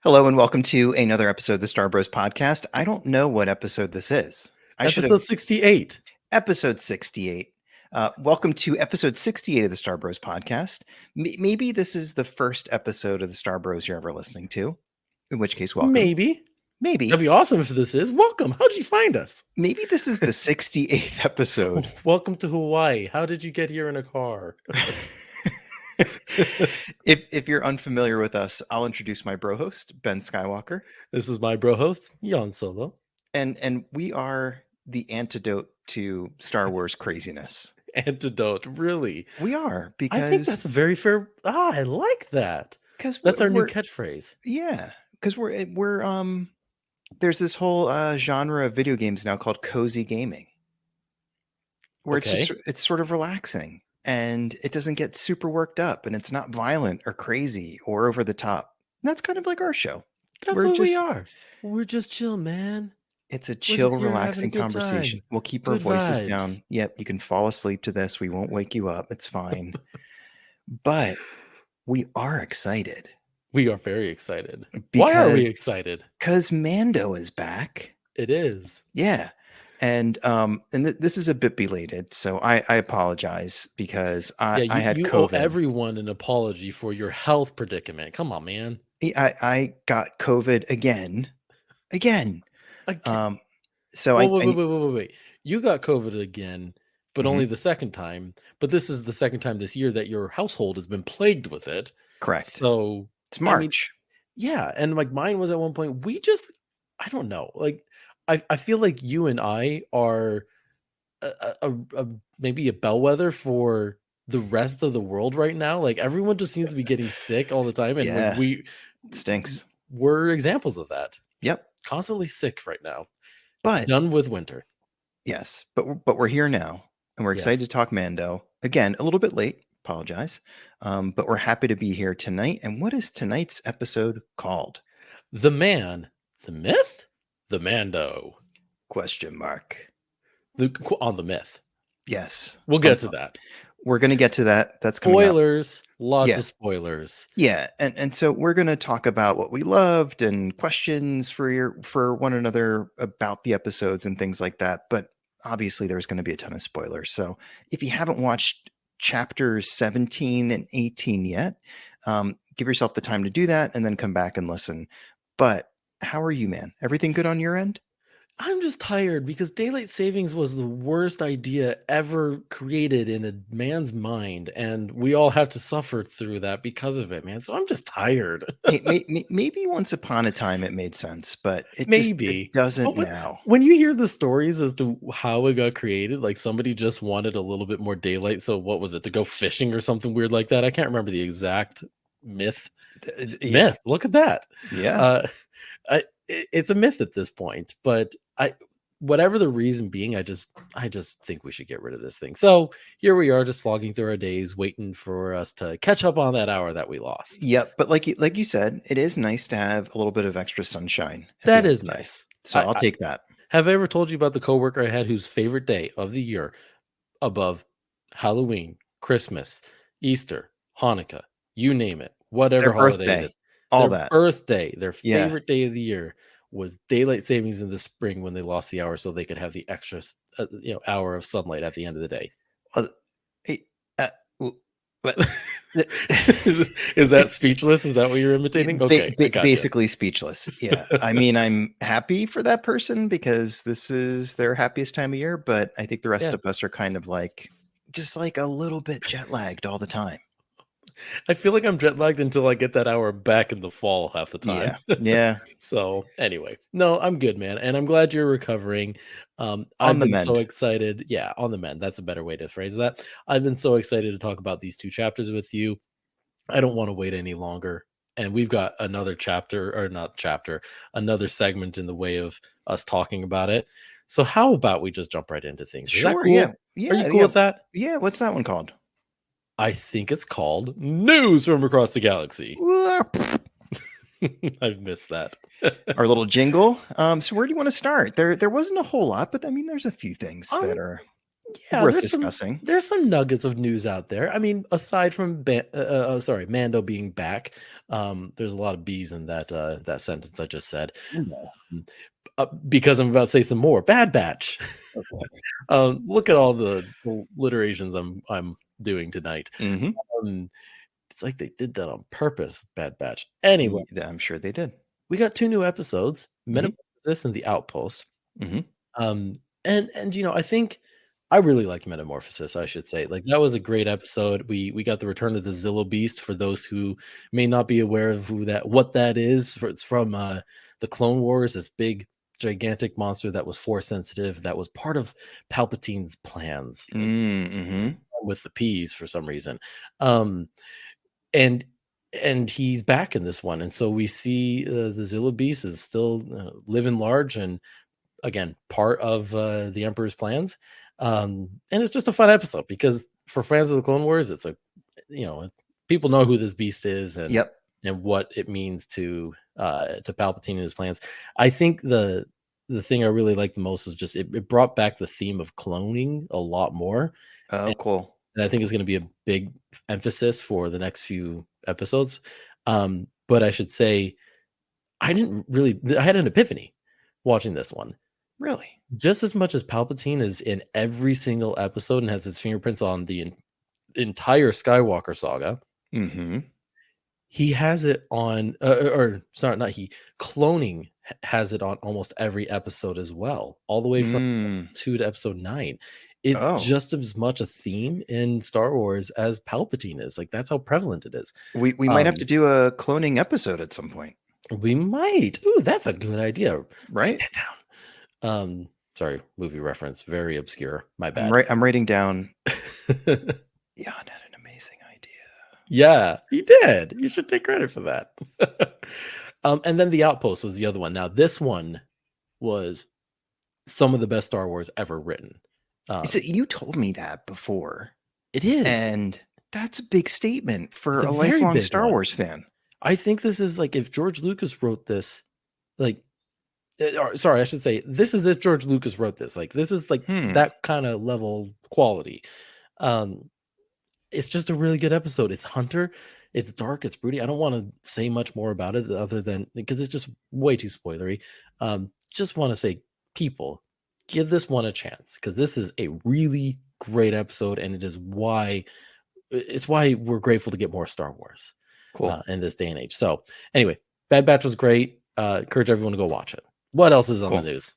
Hello and welcome to another episode of the Star Bros podcast. I don't know what episode this is. I should have Episode 68. episode 68. Welcome to episode 68 of the Star Bros podcast. Maybe this is the first episode of the Star Bros you're ever listening to, in which case, welcome. Maybe. Maybe. That'd be awesome if this is. Welcome. How did you find us? Maybe this is the 68th episode. Welcome to Hawaii. How did you get here in a car? If you're unfamiliar with us, I'll introduce my bro host, Ben Skywalker. This is my bro host, Jan Solo. And we are the antidote to Star Wars craziness. Antidote, really? We are, because I think that's a very fair. I like that. Because That's our new catchphrase. Yeah, because we're there's this whole genre of video games now called cozy gaming, where it's sort of relaxing and it doesn't get super worked up and it's not violent or crazy or over the top. And that's kind of like our show. That's what we are. We're just chill, man. It's a chill, here having a relaxing good conversation. time. We'll keep our Good voices vibes. down. Yep, you can fall asleep to this. We won't wake you up. It's fine. But we are excited. We are very excited. Why are we excited? Because Mando is back. It is. Yeah. And this is a bit belated, so I apologize because I had you COVID. owe everyone an apology for your health predicament. Come on, man. I got COVID again. So wait. You got COVID again, but only the second time. But this is the second time this year that your household has been plagued with it. Correct. So it's March. Yeah, and like mine was at one point. I don't know. Like I feel like you and I are maybe a bellwether for the rest of the world right now. Like everyone just seems to be getting sick all the time, and it stinks. We're examples of that. Yep, constantly sick right now. But done with winter. Yes, but we're here now, and we're excited to talk Mando again. A little bit late. Apologize, but we're happy to be here tonight. And what is tonight's episode called? The Man, the Myth, the Mando? Question mark. On the myth. Yes, we'll get to that. We're going to get to that. That's coming spoilers. Lots of spoilers. Yeah, and so we're going to talk about what we loved and questions for one another about the episodes and things like that. But obviously, there's going to be a ton of spoilers. So if you haven't watched chapters 17 and 18 yet, give yourself the time to do that and then come back and listen. But how are you, man? Everything good on your end? I'm just tired because daylight savings was the worst idea ever created in a man's mind, and we all have to suffer through that because of it, man. So I'm just tired. Maybe once upon a time it made sense, but it doesn't now. When you hear the stories as to how it got created, like somebody just wanted a little bit more daylight. So what was it, to go fishing or something weird like that? I can't remember the exact myth. Look at that. Yeah. It's a myth at this point, but whatever the reason being, I just think we should get rid of this thing. So here we are, just slogging through our days, waiting for us to catch up on that hour that we lost. Yep, but like you said, it is nice to have a little bit of extra sunshine. That is nice. So I'll take that. Have I ever told you about the coworker I had whose favorite day of the year, above Halloween, Christmas, Easter, Hanukkah, you name it, whatever holiday it is, their favorite day of the year was daylight savings in the spring when they lost the hour, so they could have the extra hour of sunlight at the end of the day. Is that speechless? Is that what you're imitating? Okay, basically speechless. Yeah, I mean, I'm happy for that person because this is their happiest time of year, but I think the rest of us are kind of just a little bit jet lagged all the time. I feel like I'm jet lagged until I get that hour back in the fall half the time. Yeah. So anyway, no, I'm good, man. And I'm glad you're recovering. I've been so excited. Yeah, on the mend. That's a better way to phrase that. I've been so excited to talk about these two chapters with you. I don't want to wait any longer. And we've got another another segment in the way of us talking about it. So how about we just jump right into things? Sure. Cool? Yeah. Are you cool with that? Yeah. What's that one called? I think it's called News from Across the Galaxy. I've missed that. Our little jingle. So where do you want to start? There wasn't a whole lot, but I mean, there's a few things that are. Yeah, worth discussing. there's some nuggets of news out there. I mean, aside from Mando being back, there's a lot of B's in that sentence I just said. Um, because I'm about to say some more. Bad Batch. Okay. Look at all the alliterations I'm doing tonight. Mhm. Um, it's like they did that on purpose. Bad Batch. Anyway, I'm sure they did. we got 2 new episodes, Mhm. Metamorphosis and The Outpost. Mhm. And I think I really liked Metamorphosis, I should say. Like, that was a great episode. We got the return of the Zillo Beast for those who may not be aware of what that is. It's from the Clone Wars, this big gigantic monster that was force sensitive, that was part of Palpatine's plans Mhm. with the peas for some reason. Um and and he's back in this one. And so we see the Zillo Beast is still living large and again part of the Emperor's plans. And it's just a fun episode because for fans of the Clone Wars, it's a people know who this beast is Yep. and what it means to Palpatine and his plans. I think the thing I really liked the most was just it brought back the theme of cloning a lot more, Oh, and, cool. and I think it's going to be a big emphasis for the next few episodes. But I should say I had an epiphany watching this one. Really? Just as much as Palpatine is in every single episode and has his fingerprints on the entire Skywalker saga, Mhm. he has it on, or sorry, not he, cloning has it on almost every episode as well, all the way from Mm. 2 to episode 9. It's Oh. just as much a theme in Star Wars as Palpatine is. Like, that's how prevalent it is. We might have to Um, do a cloning episode at some point, we might. Ooh, that's a good idea. Write right? that down. Sorry, movie reference, very obscure. My bad. I'm writing down. Jan had an amazing idea. Yeah, he did. You should take credit for that. And then The Outpost was the other one. Now, this one was some of the best Star Wars ever written. So Um, you told me that before, it is. and that's a big statement It's for a a very lifelong big Star one. Wars fan. I think this is like if George Lucas wrote this, like, or sorry, I should say, this is if George Lucas wrote this. Like, this is like Hmm. that kind of level quality. Um, it's just a really good episode. It's Hunter. It's dark. It's broody. I don't want to say much more about it other than because it's just way too spoilery. Just want to say, people, give this one a chance because this is a really great episode, and it's why we're grateful to get more Star Wars Cool. in this day and age. So, anyway, Bad Batch was great. Encourage everyone to go watch it. What else is on the Cool. news?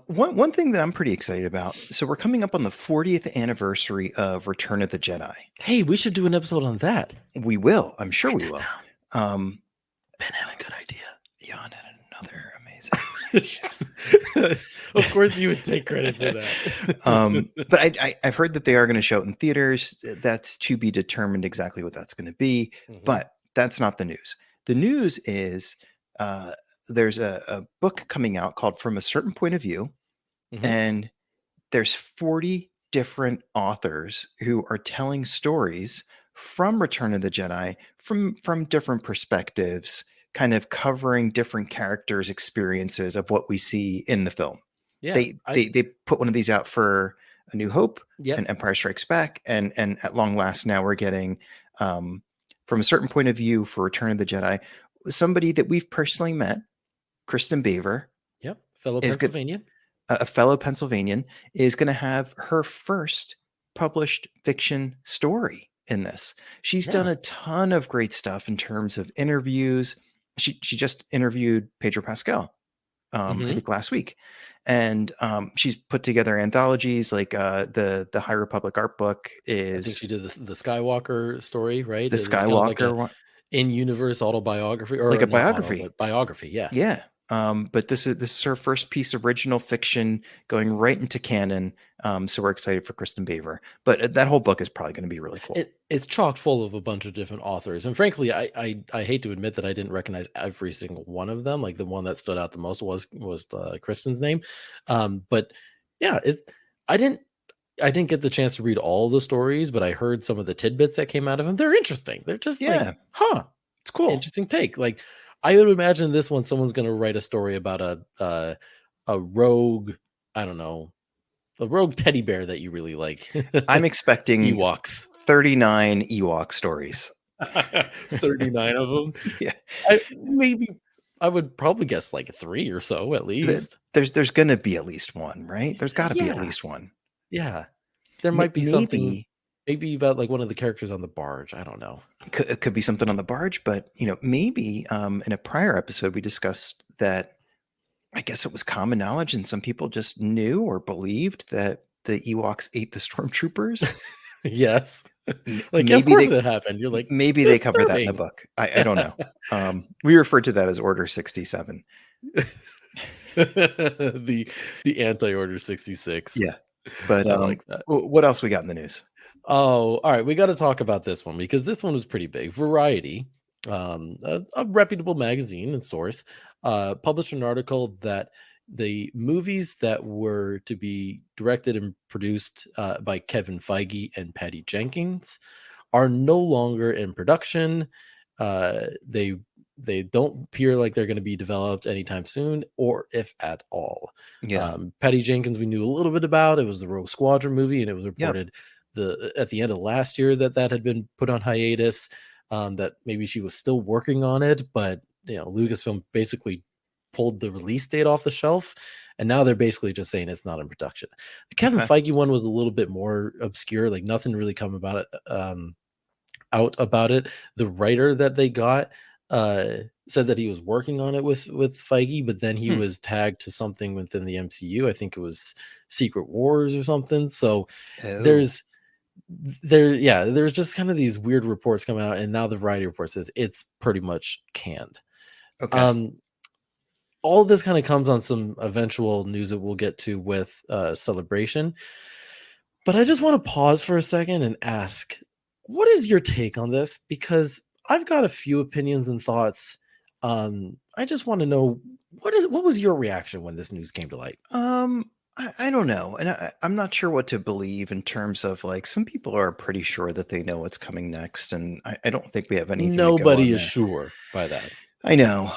One thing that I'm pretty excited about. So we're coming up on the 40th anniversary of Return of the Jedi. Hey, we should do an episode on that. We will. I'm sure Write we that will. down. Ben had a good idea. Jan had another amazing. Of course, you would take credit for that. But I've heard that they are going to show it in theaters. That's to be determined exactly what that's going to be. Mhm. But that's not the news. The news is there's a book coming out called From a Certain Point of View, Mhm. and there's 40 different authors who are telling stories from Return of the Jedi from different perspectives, kind of covering different characters' experiences of what we see in the film. Yeah, They put one of these out for A New Hope yep. and Empire Strikes Back, and at long last now we're getting From a Certain Point of View for Return of the Jedi. Somebody that we've personally met, Kristen Baver, Yep, fellow is good. Pennsylvanian. A fellow Pennsylvanian is going to have her first published fiction story in this. She's done Yeah. a ton of great stuff in terms of interviews. She just interviewed Pedro Pascal, I Mhm. think last week, and she's put together anthologies like the High Republic art book I think is she did the Skywalker story, right? the It's kind of like a Skywalker one, in-universe autobiography like or a not auto, biography. but biography, yeah. Yeah. But this is her first piece of original fiction going right into canon. So we're excited for Kristen Baver. But that whole book is probably going to be really cool. It's chock full of a bunch of different authors, and frankly, I hate to admit that I didn't recognize every single one of them. Like, the one that stood out the most was the Kristen's name. But yeah, I didn't I didn't get the chance to read all the stories, but I heard some of the tidbits that came out of them. They're interesting. They're just like, Yeah, huh, it's cool. interesting take. Like, I would imagine this one, someone's going to write a story about a rogue, I don't know, a rogue teddy bear that you really like. I'm expecting Ewoks. 39 Ewok stories. 39 of them. Yeah. I would probably guess like 3 or so at Th least. there's gonna be at least one, right? There's gotta be at Yeah, least one. yeah. There might be something Maybe maybe about, like, one of the characters on the barge, I don't know. it could be something on the barge, but, maybe, in a prior episode, we discussed that I guess it was common knowledge and some people just knew or believed that the Ewoks ate the stormtroopers. Yes. M Like, yeah, of maybe course they it happened. You're like, maybe they cover that in the "Disturbing." book. I don't know. We refer to that as Order 67. The the anti-Order 66. Yeah. But, I like that. what else we got in the news? Oh, alright, we gotta talk about this one because this one was pretty big. Variety, a reputable magazine and source, published an article that the movies that were to be directed and produced, by Kevin Feige and Patty Jenkins are no longer in production. They don't appear like they're going to be developed anytime soon, or if at all. Yeah. Patty Jenkins, we knew a little bit about. It was the Rogue Squadron movie, and it was Yep. reported at the end of last year that had been put on hiatus. That maybe she was still working on it, but Lucasfilm basically pulled the release date off the shelf, and now they're basically just saying it's not in production. The Kevin Okay. Feige one was a little bit more obscure, like nothing really come about it. Out about it. The writer that they got said that he was working on it with Feige, but then he Hmm. was tagged to something within the MCU. I think it was Secret Wars or something. So Oh, there's there's just kind of these weird reports coming out, and now the Variety report says it's pretty much canned. okay. Um, all of this kind of comes on some eventual news that we'll get to with Celebration. But I just want to pause for a second and ask, what is your take on this? Because I've got a few opinions and thoughts. I just want to know what was your reaction when this news came to light? I don't know, and I'm not sure what to believe in terms of like some people are pretty sure that they know what's coming next, and I don't think we have anything to go Nobody on is there. sure by that. I know.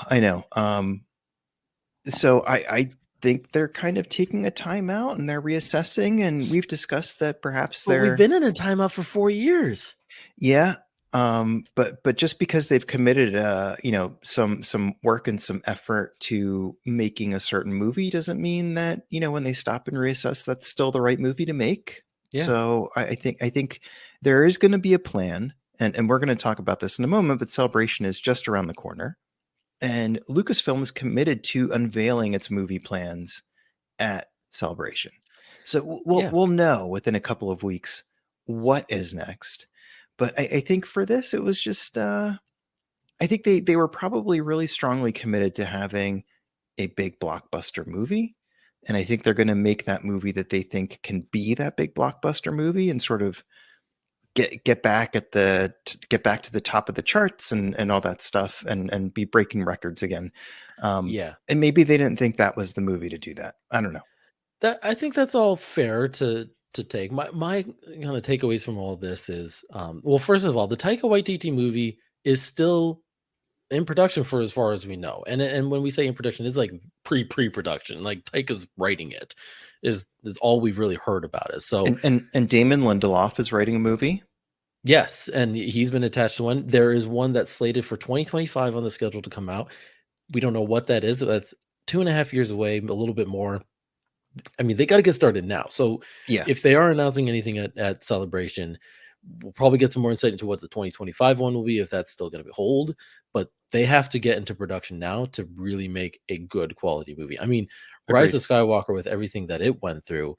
So I think they're kind of taking a time out and they're reassessing, and we've discussed that perhaps But we've they're been in a timeout for 4 years. yeah. But just because they've committed, some work and some effort to making a certain movie doesn't mean that when they stop and reassess, that's still the right movie to make. Yeah. So I think there is going to be a plan, and we're going to talk about this in a moment. But Celebration is just around the corner, and Lucasfilm is committed to unveiling its movie plans at Celebration. So we'll Yeah. we'll know within a couple of weeks what is next. But I think for this, it was just I think they were probably really strongly committed to having a big blockbuster movie. And I think they're going to make that movie that they think can be that big blockbuster movie and sort of get back to the top of the charts and all that stuff and be breaking records again. Yeah. And maybe they didn't think that was the movie to do that. I don't know. That I think that's all fair to take. My kind of takeaways from all of this is well, first of all, the Taika Waititi movie is still in production for as far as we know. And when we say in production, it's like pre-production. Like Taika's writing it is all we've really heard about it. So And Damon Lindelof is writing a movie. yes, and he's been attached to one. There is one that's slated for 2025 on the schedule to come out. We don't know what that is. That's 2.5 years away, a little bit more. I mean, they got to get started now. So Yeah, if they are announcing anything at Celebration, we'll probably get some more insight into what the 2025 one will be, if that's still going to be hold. But they have to get into production now to really make a good quality movie. I mean, Rise agreed. of Skywalker, with everything that it went through,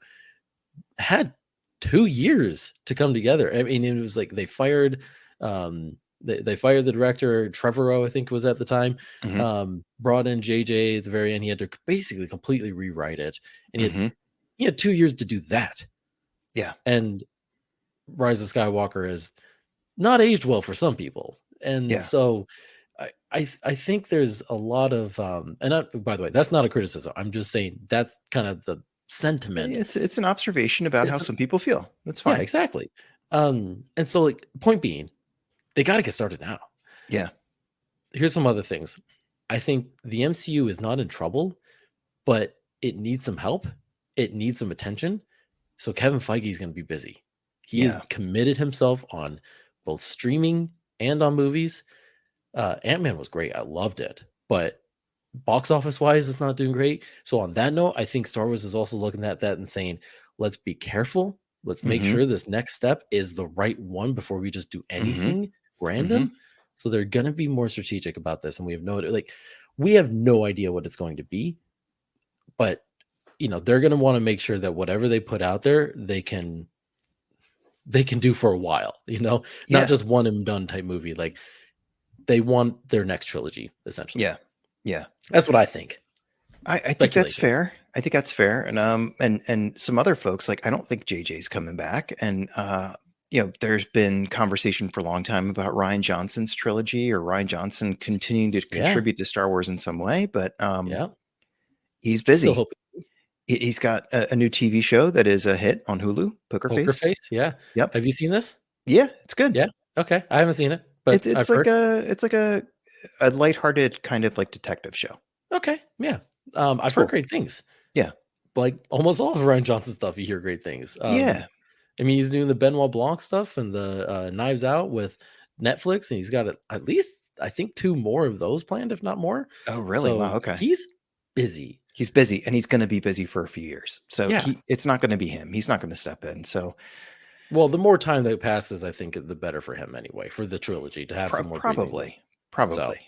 had 2 years to come together. I mean, it was like they fired the director, Trevorrow, I think was at the time, Mhm, brought in JJ at the very end. He had to basically completely rewrite it, and mhm. he had 2 years to do that. Yeah, And Rise of Skywalker has not aged well for some people. And yeah. so I think there's a lot of by the way, that's not a criticism. I'm just saying that's kind of the sentiment. It's an observation about how It's some people feel. That's Yeah, fine. exactly. And so like point being, they got to get started now. Yeah, Here's some other things. I think the MCU is not in trouble, but it needs some help. It needs some attention So Kevin Feige is going to be busy. He has Yeah. committed himself on both streaming and on movies. Ant-Man was great. I loved it. But box office wise, it's not doing great. So on that note, I think Star Wars is also looking at that and saying, let's be careful. Let's make Mhm. sure this next step is the right one before we just do Mhm. anything Mhm. random. So they're gonna be more strategic about this. And we have no idea what it's going to be, but they're gonna want to make sure that whatever they put out there, they can do for a while, not Yeah. just one and done type movie. Like they want their next trilogy, essentially. Yeah. Yeah. That's what I think. I think that's Speculation. fair. I think that's fair. And some other folks, like, I don't think JJ's coming back. And there's been conversation for a long time about Ryan Johnson's trilogy or Ryan Johnson continuing to Yeah. contribute to Star Wars in some way, but Yeah. he's Still busy. hoping. He's got a new TV show that is a hit on Hulu, Poker Poker Face. Face, yeah. Yep. Have you seen this? Yeah, it's good. Yeah? Okay, I haven't seen it, but It's I've it's like heard. a lighthearted kind of like detective show. Okay, yeah. It's I've heard cool. great things. Yeah. Like, almost all of Ryan Johnson stuff, you hear great things. Yeah. I mean, he's doing the Benoit Blanc stuff and the, Knives Out with Netflix, and he's got at least, I think, 2 more of those planned, if not more. Oh, really? So, Wow, okay. he's busy. He's busy, and he's gonna be busy for a few years. So Yeah. it's not gonna be him. He's not gonna step in. So Well, the more time that passes, I think the better for him anyway, for the trilogy to have some more breathing room. probably, So probably.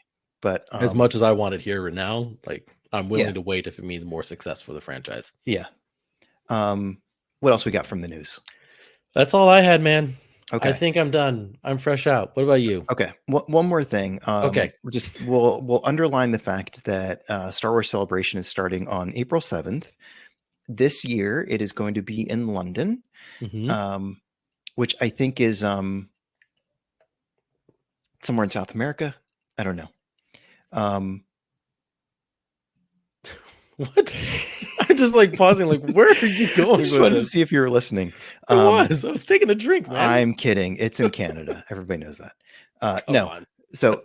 But as much as I want it here and now, like, I'm yeah, willing to wait if it means more success for the franchise. yeah. What else we got from the news? That's all I had, man. I Okay. think I'm done. I'm fresh out. What about you? Okay. One more thing. Okay. We'll underline the fact that Star Wars Celebration is starting on April 7th. This year, it is going to be in London, Mhm. um, which I think is somewhere in South America. I don't know. Um, What? I'm just, like, pausing, like, where are you I going just with wanted to this? see if you were listening. I was. I was taking a drink, man. I'm kidding. It's in Canada. Everybody knows that. Come No. on. So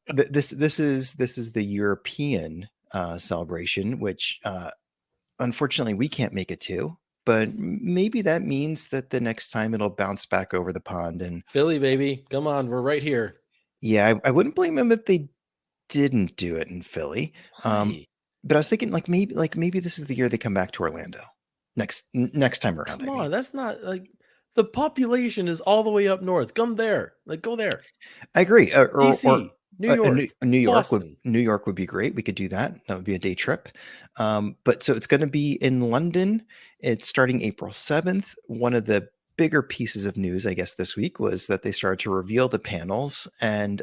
this is the European celebration, which unfortunately we can't make it to. But maybe that means that the next time it'll bounce back over the pond. And Philly, baby. Come on. We're right here. yeah, I wouldn't blame them if they didn't do it in Philly. Um, Why? but I was thinking like maybe this is the year they come back to Orlando next time around. Come I mean. on. That's not, like, the population is all the way up north. Come there. Like, go there. I agree. Or DC, New York, Boston. New York would be great. We could do that. That would be a day trip. But so it's going to be in London. It's starting April 7th. One of the bigger pieces of news, I guess, this week was that they started to reveal the panels and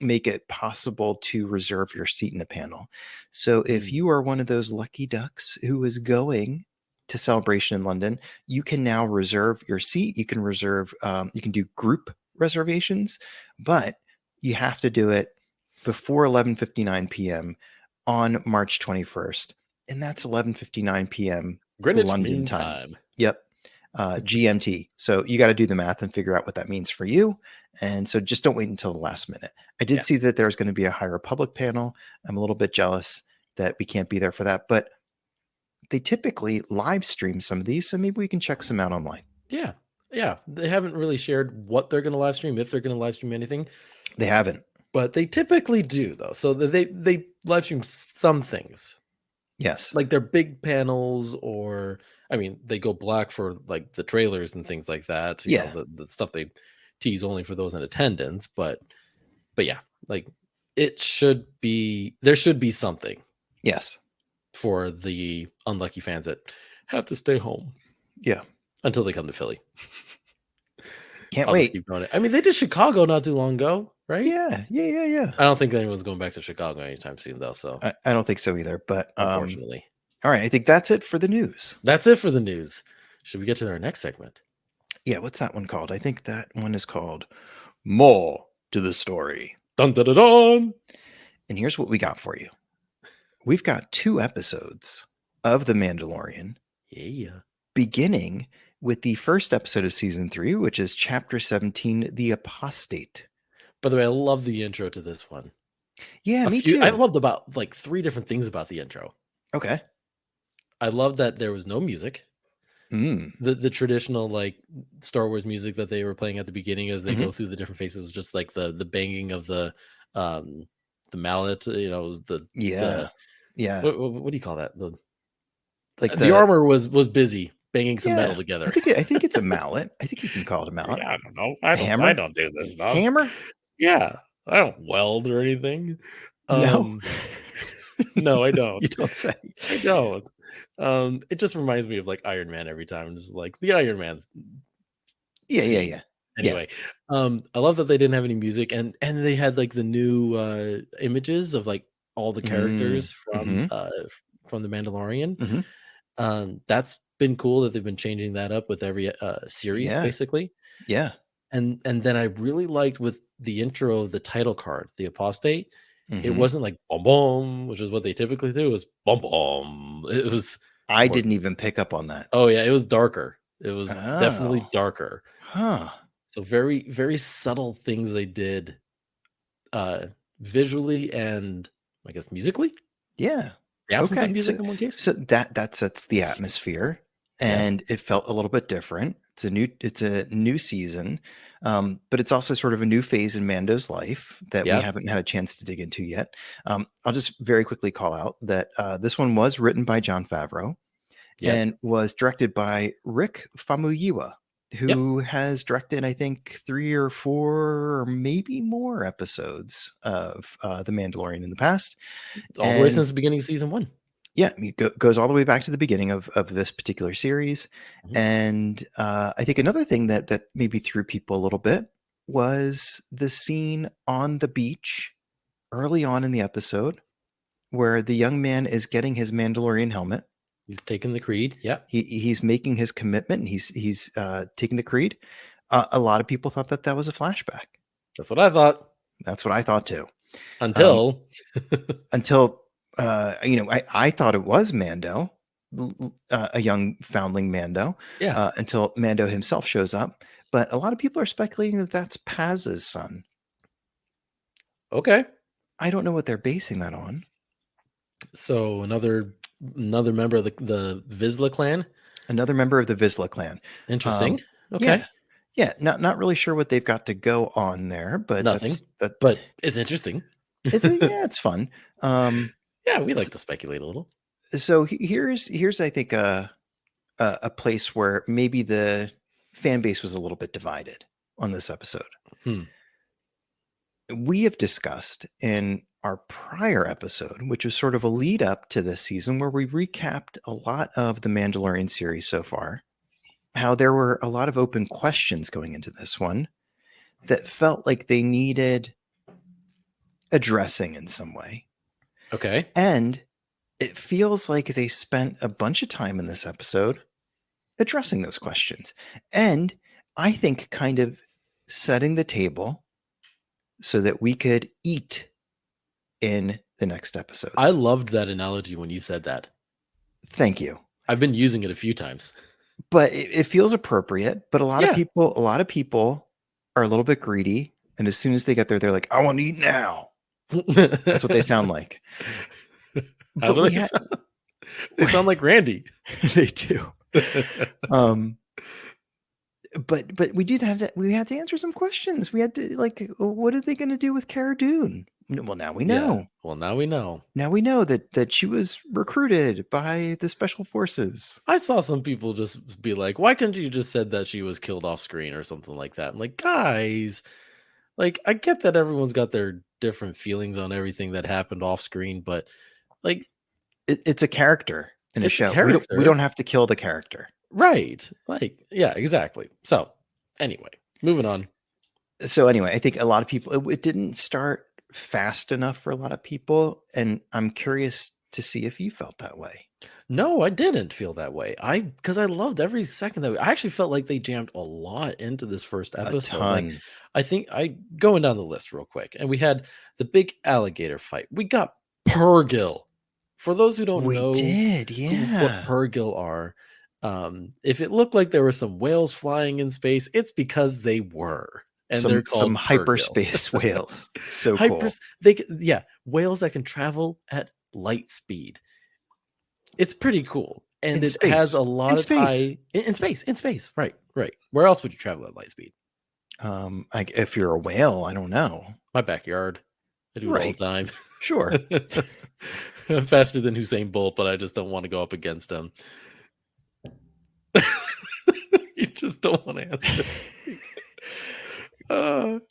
make it possible to reserve your seat in the panel. So if Mm. you are one of those lucky ducks who is going to Celebration in London, you can now reserve your seat. You can reserve. You can do group reservations, but you have to do it before 11:59 p.m. on March 21st, and that's 11:59 p.m. Greenwich London Mean time. Time. Yep, GMT. So you got to do the math and figure out what that means for you. And so just don't wait until the last minute. I did Yeah. see that there's going to be a High Republic panel. I'm a little bit jealous that we can't be there for that, but they typically live stream some of these, so maybe we can check some out online. Yeah. Yeah. They haven't really shared what they're going to live stream, if they're going to live stream anything, They haven't. but they typically do, though. So they live stream some things, Yes. like their big panels, or I mean, they go black for like the trailers and things like that. Yeah. The stuff they tease only for those in attendance. But yeah, like there should be something Yes. for the unlucky fans that have to stay home Yeah. until they come to Philly. Can't I'll just wait. keep going. I mean, they did Chicago not too long ago, right? Yeah. I don't think anyone's going back to Chicago anytime soon, though. So, I don't think so either. But unfortunately, all right. I think that's it for the news. that's it for the news. Should we get to our next segment? Yeah. What's that one called? I think that one is called More to the Story. Dun dun dun dun. And here's what we got for you. We've got 2 episodes of The Mandalorian, Yeah. beginning with the first episode of season 3, which is chapter 17, The Apostate. By the way, I love the intro to this one. Yeah, me I too. loved about like 3 different things about the intro. Okay. I love that there was no music. Mm. The traditional, like, Star Wars music that they were playing at the beginning as they Mhm. go through the different phases was just like the banging of um, the mallet, the Yeah. Yeah. what do you call that? Like The the armor was busy banging some Yeah. metal together. I think it's a mallet. I think you can call it a mallet. Yeah, I don't know. A I hammer? don't do this stuff. Hammer? Yeah, I don't weld or anything. No. Um, no, I don't. You don't say. I don't. It just reminds me of, like, Iron Man every time. Just like the Iron Man Yeah, yeah, scene. yeah. Yeah. Anyway, I love that they didn't have any music and they had, like, the new, images of, like, all the Mm. characters Mhm. from The Mandalorian. Mhm. That's been cool that they've been changing that up with every, series, Yeah. basically. Yeah. And then I really liked with the intro of the title card, The Apostate, it Mhm. wasn't like, "Bum bum," which is what they typically do, it was, "Bum bum." It was I more didn't even pick up on that. Oh, yeah, it was darker. It was definitely Oh. darker. Huh. So very, very subtle things they did, uh, visually and I guess musically? Yeah. The absence of Okay. So music in one case? that sets the atmosphere, Yeah. and it felt a little bit different. It's a new season, but it's also sort of a new phase in Mando's life that we Yeah. haven't had a chance to dig into yet. I'll just very quickly call out that this one was written by John Favreau Yep. and was directed by Rick Famuyiwa, Yep. who has directed, I think, 3 or 4 or maybe more episodes of The Mandalorian in the past. All the way And since the beginning of season 1. yeah, I mean, goes all the way back to the beginning of this particular series. Mhm. And I think another thing that maybe threw people a little bit was the scene on the beach early on in the episode where the young man is getting his Mandalorian helmet. He's taken the creed. Yep. He's making his commitment, and he's taking the creed. A lot of people thought that that was a flashback. That's what I thought That's what I thought too. Um, until until I thought it was Mando, a young foundling Mando, Yeah. until Mando himself shows up. But a lot of people are speculating that that's Paz's son. Okay. I don't know what they're basing that on. So another member of the Vizsla clan? Another member of the Vizsla clan. Interesting. Um, Okay. yeah, yeah, not really sure what they've got to go on there, but Nothing, that. but it's interesting. Yeah, it's fun. Um, Yeah, we like s- to speculate a little. so here's I think a place where maybe the fan base was a little bit divided on this episode. Hmm. We have discussed in our prior episode, which was sort of a lead up to this season, where we recapped a lot of the Mandalorian series so far, how there were a lot of open questions going into this one that felt like they needed addressing in some way. Okay. And it feels like they spent a bunch of time in this episode addressing those questions. And I think kind of setting the table so that we could eat in the next I episodes. loved that analogy when you said that. Thank you. I've been using it a few times. But it feels appropriate, but Yeah. a lot of people are a little bit greedy, and as soon as they get there, they're like, "I want to eat now." That's what they sound like. How But do they sound? They sound like Randy. they do. Um, but we had to answer some questions. We had to, like, what are they going to do with Cara Dune? Well, now we Yeah. know. Well, now we know. Now we know that she was recruited by the special forces. I saw some people just be like, "Why couldn't you just said that she was killed off screen or something like that?" I'm like, "Guys, like I get that everyone's got their different feelings on everything that happened off screen, but like It's a character in a it's a show. We don't character." have to kill the character. Right. Like, yeah, exactly. So, anyway, moving on. So anyway, I think a lot of people it didn't start fast enough for a lot of people, and I'm curious to see if you felt that way. No, I didn't feel that way. Because I loved every second of it. I actually felt like they jammed a lot into this first A episode. Like, ton. I think I going down the list real quick, and we had the big alligator fight. We got Purrgil. For those who don't We know did, what yeah. Purrgil are, if it looked like there were some whales flying in space, it's because they were, and they're Some called Purrgil. hyperspace whales. So cool. Hypers, yeah, whales that can travel at light speed. It's pretty cool. and In it has space. a lot In of space. in space, right, right. Where else would you travel at light speed? Like, if you're a whale, I don't know. My backyard. I do it all Right. the time. Sure. I'm faster than Usain Bolt, but I just don't wanna go up against him. You just don't wanna answer.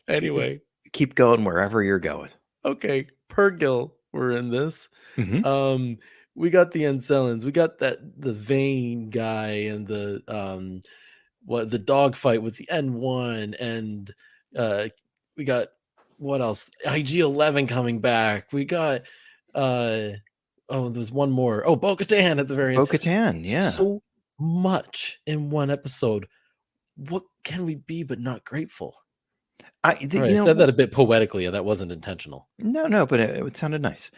Anyway, Keep going wherever you're going. okay, Pergil, we're in this. Mhm. Um, we got the Ancellans, we got the Vane guy and the dogfight with the N1 and, uh, we got what else? IG-11 coming back. We got, uh, oh, there's one more. Oh, Bo-Katan at the very end. Bo-Katan, yeah. So much in one episode. What can we be but not grateful? Alright, I said that a bit poetically, and that wasn't intentional. no, but it sounded nice.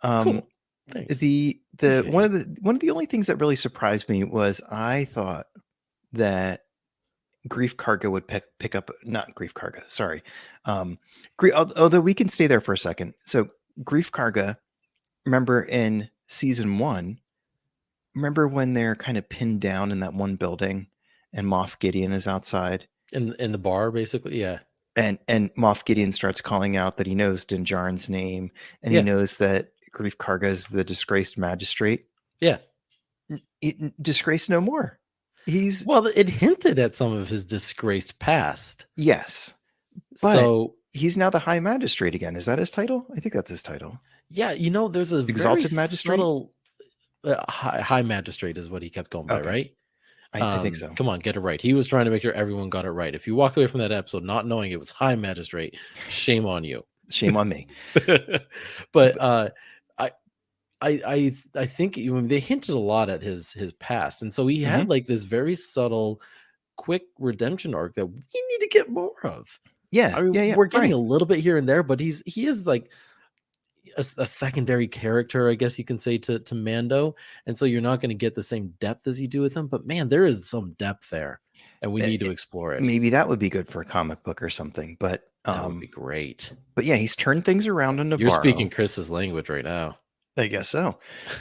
Um, Cool. Thanks. the Appreciate you. one of the only things that really surprised me was I thought that Grief Karga would pick up, not Grief Karga, sorry. Although we can stay there for a second. So Grief Karga, remember in season 1, remember when they're kind of pinned down in that one building and Moff Gideon is outside? In the bar, basically? Yeah. And Moff Gideon starts calling out that he knows Din Djarin's name, and he Yeah. knows that Grief Karga is the disgraced magistrate. Yeah. Disgraced no more. He's Well, it hinted at some of his disgraced past. yes, but So, he's now the High Magistrate again. Is that his title? I think that's his title. yeah, there's a very Exalted Magistrate? subtle high magistrate is what he kept going by, Okay. right? I think so. Come on, get it right. He was trying to make sure everyone got it right. If you walked away from that episode not knowing it was high magistrate, shame on you. Shame on me. But I I think they hinted a lot at his past, and so he Mhm. had like this very subtle, quick redemption arc that we need to get more of. Yeah, I mean, yeah, we're getting right. a little bit here and there, but he is like a secondary character, I guess you can say, to Mando, and so you're not going to get the same depth as you do with him. But man, there is some depth there, and we Eh, need to eh, explore it. maybe that would be good for a comic book or something, That would be great. but yeah, he's turned things around in You're speaking Navarro. Chris's language right now. I guess so.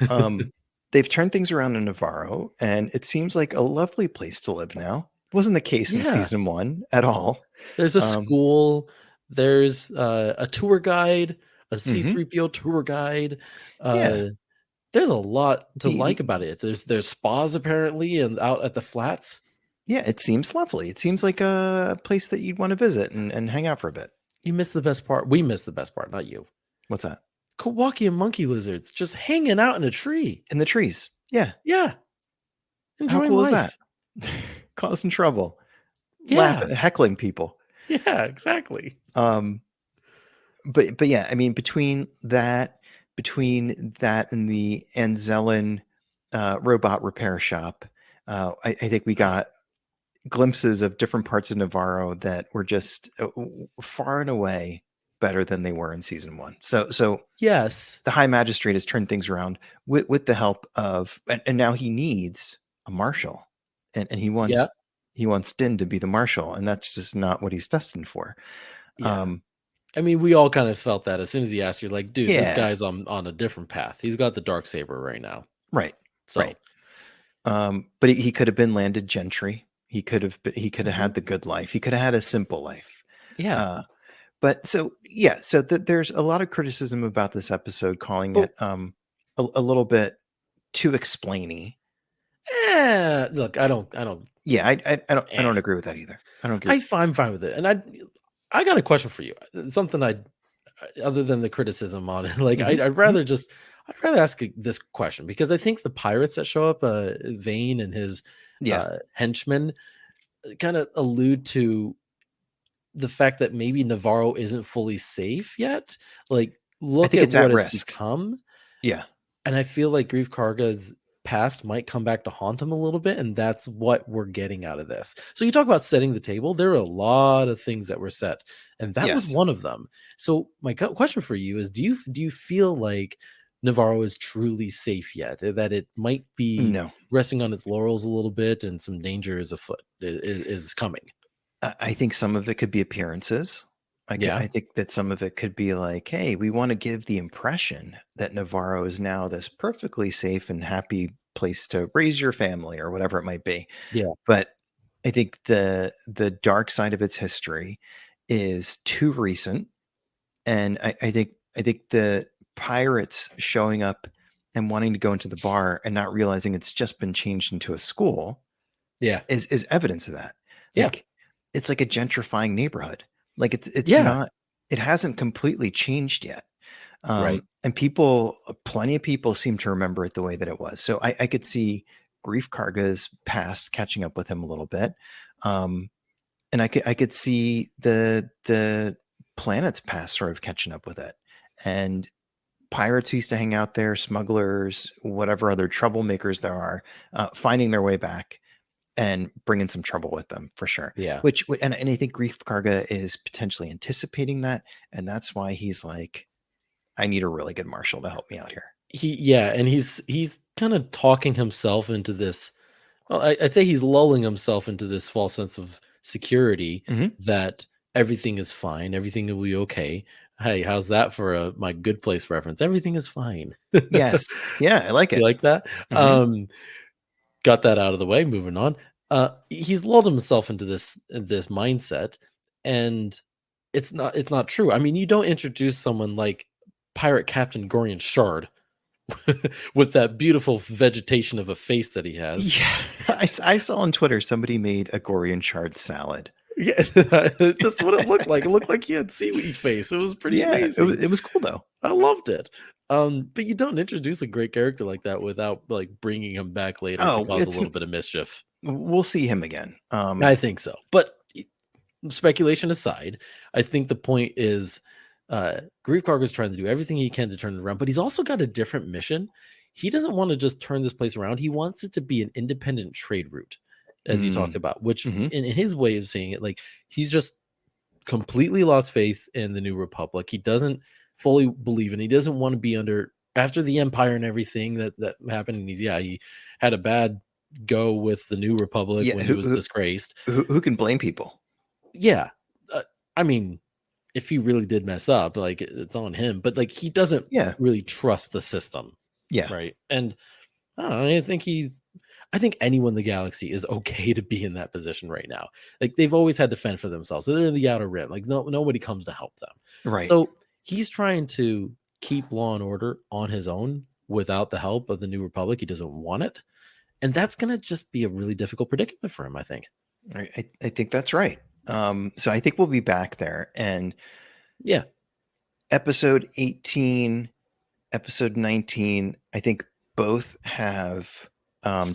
Um, they've turned things around in Navarro, and it seems like a lovely place to live now. Wasn't the case in Yeah, season 1 at all. there's a Um, school. There's a tour guide, a mhm. C-3PO tour guide. Yeah. Uh, there's a lot to like The about it. There's spas apparently, and out at the flats. yeah, it seems lovely. It seems like a place that you'd wanna visit and hang out for a bit. You missed the best part. We missed the best part, not you. What's that? Kawaki and monkey lizards just hanging out in a tree. In the trees. Yeah. Yeah, How enjoying cool is that? life. Causing trouble, Yeah, laughing, heckling people. yeah, exactly. Um, but yeah, I mean, between that and the Anzellan, robot repair shop, I think we got glimpses of different parts of Navarro that were just, far and away better than they were in season 1. So Yes. the High Magistrate has turned things around with the help of, and now he needs a marshal, and Yeah. he wants Din to be the marshal, and that's just not what he's destined for. Yeah. Um, I mean, we all kind of felt that as soon as he asked, you're like, dude, this yeah, guy's on a different path. He's got the dark saber right now. right, So, right. But he could have been landed gentry. He could have mhm. had the good life. He could have had a simple life. Yeah. Uh, but so yeah, so there's a lot of criticism about this episode, calling But it a little bit too explainy. look, I don't, Yeah, I eh. don't agree with that either. I don't agree. I'm fine with it. And I got a question for you. Something other than the criticism on it, like Mhm, mhm. I'd rather ask this question because I think the pirates that show up, Vane and his Yeah, henchmen, kind of allude to the fact that maybe Navarro isn't fully safe yet. Like, I look think at it's at what it's risk. become. Yeah, And I feel like Grief Karga's past might come back to haunt him a little bit, and that's what we're getting out of this. So you talk about setting the table. There are a lot of things that were set, and that was yes, one of them. So my question for you is: Do you feel like Navarro is truly safe yet? That it might be no. resting on its laurels a little bit, and some danger is afoot is coming. I think some of it could be appearances. Yeah, I think that some of it could be like, hey, we want to give the impression that Navarro is now this perfectly safe and happy place to raise your family or whatever it might be. Yeah. But I think the dark side of its history is too recent, and I think the pirates showing up and wanting to go into the bar and not realizing it's just been changed into a school Yeah. is evidence of that. Yeah. Like, it's like a gentrifying neighborhood. Like, it's Yeah. not it hasn't completely changed yet. Right. And plenty of people seem to remember it the way that it was. So I could see Grief Karga's past catching up with him a little bit. Um, and I could see the planet's past sort of catching up with it. And pirates who used to hang out there, smugglers, whatever other troublemakers there are, finding their way back and bringing some trouble with them for sure. Yeah. And I think Grief Karga is potentially anticipating that, and that's why he's like, I need a really good marshal to help me out here. And he's kind of talking himself into this. Well, I'd say he's lulling himself into this false sense of security Mhm. that everything is fine, everything will be okay. Hey, how's that for a my good place reference? Everything is fine. Yes. Yeah, I like You it. like that? Mhm. Got that out of the way, moving on. He's lulled himself into this mindset, and it's not true. I mean, you don't introduce someone like Pirate Captain Gorian Shard with that beautiful vegetation of a face that he has. Yeah. I saw on Twitter somebody made a Gorian shard salad. Yeah, that's what it looked like. It looked like he had seaweed face. It was pretty Yeah, amazing. it was cool though. I loved it. But you don't introduce a great character like that without like bringing him back later to Oh, cause a it's little bit of mischief. we'll see him again. I think so. But speculation aside, I think the point is Grief Karga is trying to do everything he can to turn it around, but he's also got a different mission. He doesn't want to just turn this place around. He wants it to be an independent trade route, as you talked about, which Mhm. in his way of saying it, like he's just completely lost faith in the New Republic. He doesn't fully believe in. He doesn't want to be under after the Empire and everything that happened. And he had a bad go with the New Republic Yeah, when he was disgraced. who can blame people? Yeah, I mean, if he really did mess up, like it's on him. But like he doesn't Yeah. really trust the system, Yeah. right? And I don't know. I think anyone in the galaxy is okay to be in that position right now. Like they've always had to fend for themselves. They're in the outer rim. Like nobody comes to help them. Right. So he's trying to keep law and order on his own without the help of the New Republic. He doesn't want it. And that's gonna just be a really difficult predicament for him, I think. I think that's right. So I think we'll be back there. And Yeah. episode 18, episode 19, I think both have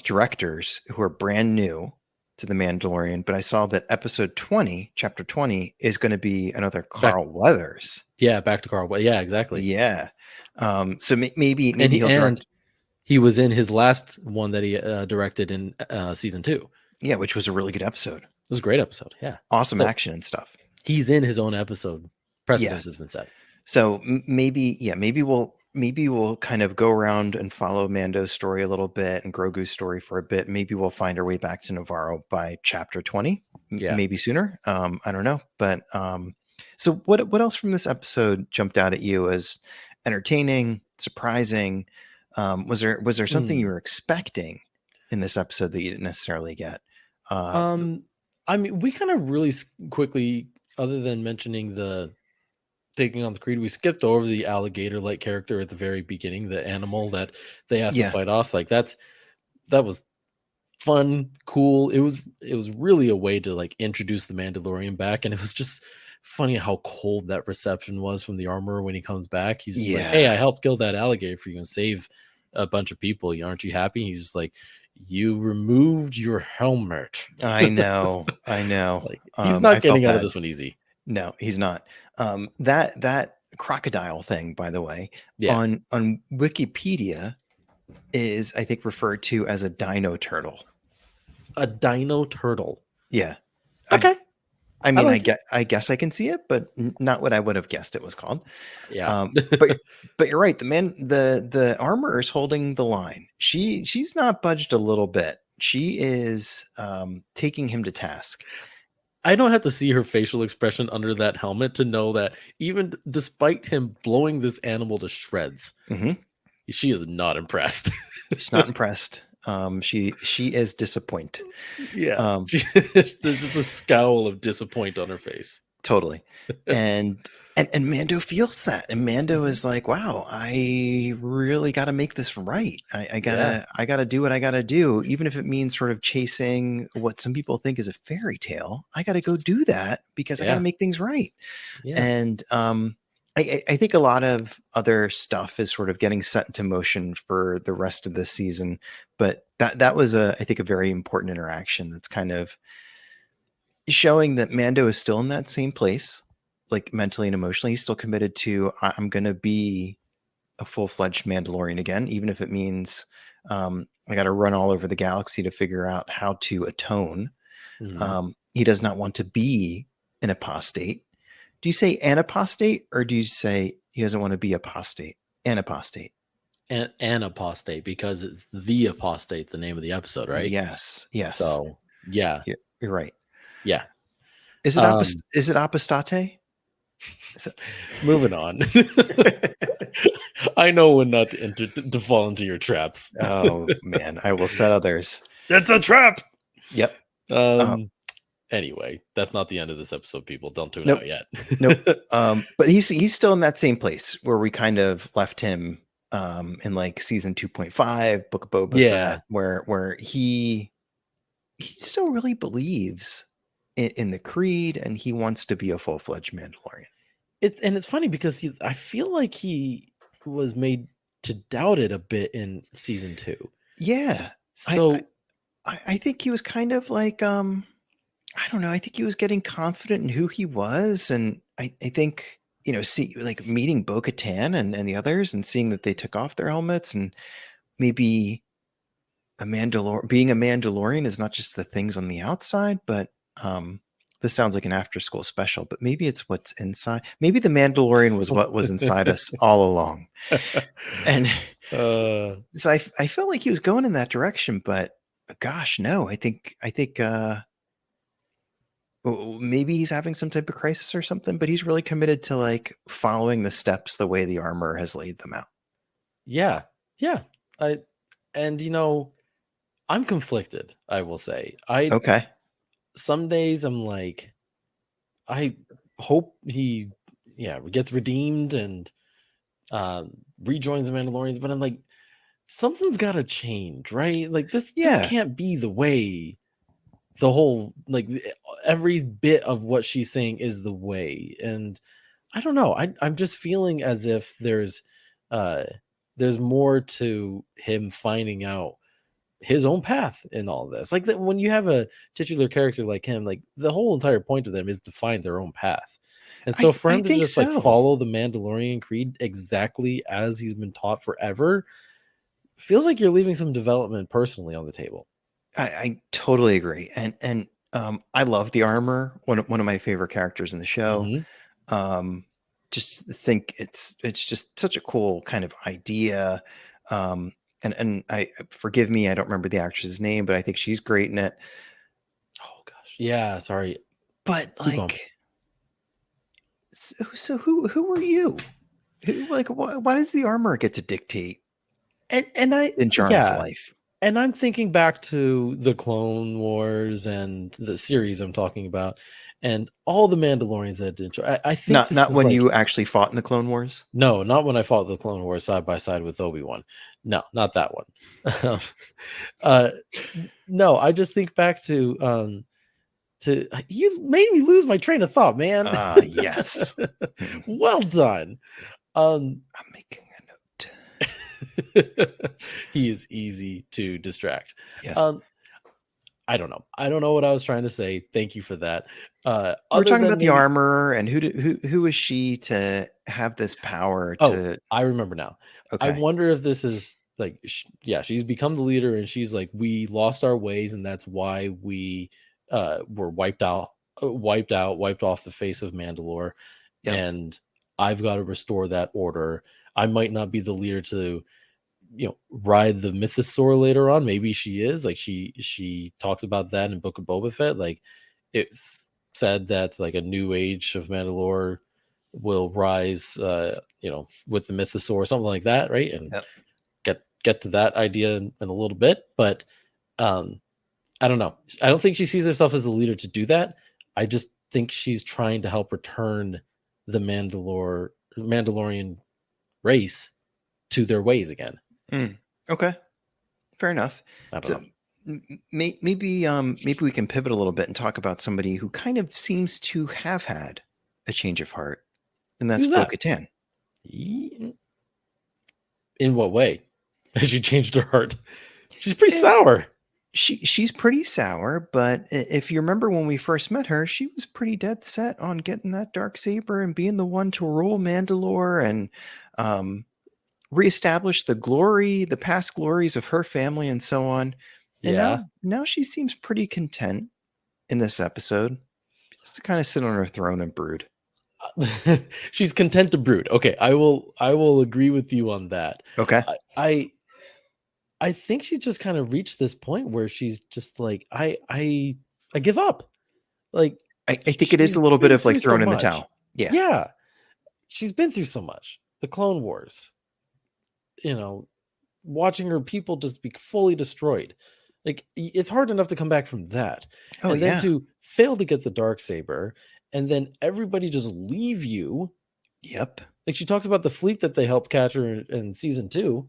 directors who are brand new to The Mandalorian. But I saw that episode 20, chapter 20, is going to be another Carl Weathers. Yeah, back to Carl. Yeah, exactly. Yeah. So maybe and he'll direct. He was in his last one that he directed in season 2. Yeah, which was a really good episode. It was a great episode. Yeah. Awesome action and stuff. He's in his own episode. Precedence has been set. So maybe we'll kind of go around and follow Mando's story a little bit and Grogu's story for a bit. Maybe we'll find our way back to Navarro by chapter 20, maybe sooner. I don't know. But so what else from this episode jumped out at you as entertaining, surprising? Was there something you were expecting in this episode that you didn't necessarily get? I mean, we kind of really quickly, other than mentioning the taking on the Creed, we skipped over the alligator-like character at the very beginning, the animal that they have to fight off. Like that was fun, cool. It was really a way to like introduce the Mandalorian back, and it was just funny how cold that reception was from the armorer when he comes back. He's just like, "Hey, I helped kill that alligator for you and save a bunch of people. Aren't you happy?" He's just like, "You removed your helmet." I know. Like he's not getting out of this one easy. No, he's not. That crocodile thing, by the way, on Wikipedia is, I think, referred to as a dino turtle. A dino turtle. Yeah. Okay. I guess I can see it, but not what I would have guessed it was called. Yeah. But you're right. The armor is holding the line. She's not budged a little bit. She is taking him to task. I don't have to see her facial expression under that helmet to know that even despite him blowing this animal to shreds, she is not impressed. She's not impressed. She is disappointed. Yeah. Um, There's just a scowl of disappoint on her face. Totally. And Mando feels that. And Mando Mhm. is like, wow, I really gotta make this right. Yeah. I gotta do what I gotta do, even if it means sort of chasing what some people think is a fairy tale. I gotta go do that because I gotta Yeah. make things right. Yeah. And I think a lot of other stuff is sort of getting set into motion for the rest of this season. But that was I think a very important interaction that's kind of showing that Mando is still in that same place, like mentally and emotionally. He's still committed to I'm going to be a full-fledged Mandalorian again, even if it means I got to run all over the galaxy to figure out how to atone. Mhm. He does not want to be an apostate. Do you say an apostate, or do you say he doesn't want to be apostate? An apostate. And apostate, because it's the apostate, the name of the episode, right? Yes. Yes. So yeah. You're right. Yeah. Is it apostate? Is Moving on. I know when not to enter to fall into your traps. Oh man, I will set others. That's a trap. Yep. Um anyway, that's not the end of this episode, people. Don't tune Nope. out yet. Nope. But he's still in that same place where we kind of left him in like season 2.5, Book of Boba Yeah. Fett, where he still really believes in the creed and he wants to be a full-fledged Mandalorian. It's funny because I feel like he was made to doubt it a bit in season 2. Yeah. So I think he was kind of like I don't know. I think he was getting confident in who he was. And I think, see like meeting Bo-Katan and the others and seeing that they took off their helmets and maybe being a Mandalorian is not just the things on the outside, but this sounds like an after school special, but maybe it's what's inside. Maybe the Mandalorian was what was inside us all along. And so I felt like he was going in that direction, but gosh, no, I think maybe he's having some type of crisis or something, but he's really committed to like following the steps the way the armor has laid them out. yeah. Yeah. And I'm conflicted, I will say. Okay. Some days I'm like, I hope he gets redeemed and rejoins the Mandalorians, but I'm like, something's gotta change, right? Like this Yeah. can't be the way. The whole every bit of what she's saying is the way, and I don't know. I'm just feeling as if there's more to him finding out his own path in all this. Like that when you have a titular character like him, like the whole entire point of them is to find their own path. And so for I him to think just like so. follow the Mandalorian creed exactly as he's been taught forever feels like you're leaving some development personally on the table. I totally agree. And I love the armor. One of my favorite characters in the show. Mhm. Just think it's just such a cool kind of idea. And I forgive me, I don't remember the actress's name, but I think she's great in it. Oh gosh. Yeah, sorry. But Keep going. like, so who are you? Who, like, why does the armor get to dictate And Din Djarin's life? and I'm thinking back to the Clone Wars and the series I'm talking about, and all the Mandalorians that did. I think this Not is when like you actually fought in the Clone Wars. no, not when I fought the Clone Wars side by side with Obi-Wan. No, not that one. uh, no, I just think back to you made me lose my train of thought, man. Yes. Well done. I'm making a note. He is easy to distract. Yes. I don't know. I don't know what I was trying to say. Thank you for that. We're talking about the armor and who is she to have this power to I remember now. Okay. I wonder if this is like she's become the leader and she's like, we lost our ways and that's why we were wiped off the face of Mandalore. Yep. And I've got to restore that order. I might not be the leader to ride the mythosaur later on. Maybe she is. Like she talks about that in Book of Boba Fett. Like it's said that like a new age of Mandalore will rise with the mythosaur or something like that, right? And get get to that idea in a little bit, but um, I don't know. I don't think she sees herself as a leader to do that. I just think she's trying to help return the Mandalorian race to their ways again. Okay, fair enough. I don't So know. maybe we can pivot a little bit and talk about somebody who kind of seems to have had a change of heart, and that's Who's that? Bo-Katan. In what way has she changed her heart? She's pretty Eh, sour. she's pretty sour, but if you remember when we first met her, she was pretty dead set on getting that dark saber and being the one to rule Mandalore and um, reestablish the past glories of her family and so on. And Yeah. now she seems pretty content in this episode, just to kind of sit on her throne and brood. She's content to brood. Okay, I will agree with you on that. Okay. I think she just kind of reached this point where she's just like, I give up. Like, I think it is she's a little bit been of like through so throwing in the much. towel. Yeah. Yeah. She's been through so much. The Clone Wars, watching her people just be fully destroyed. Like, it's hard enough to come back from that. Oh, And then yeah. to fail to get the dark saber, and then everybody just leave you. Yep. Like, she talks about the fleet that they helped capture in season 2,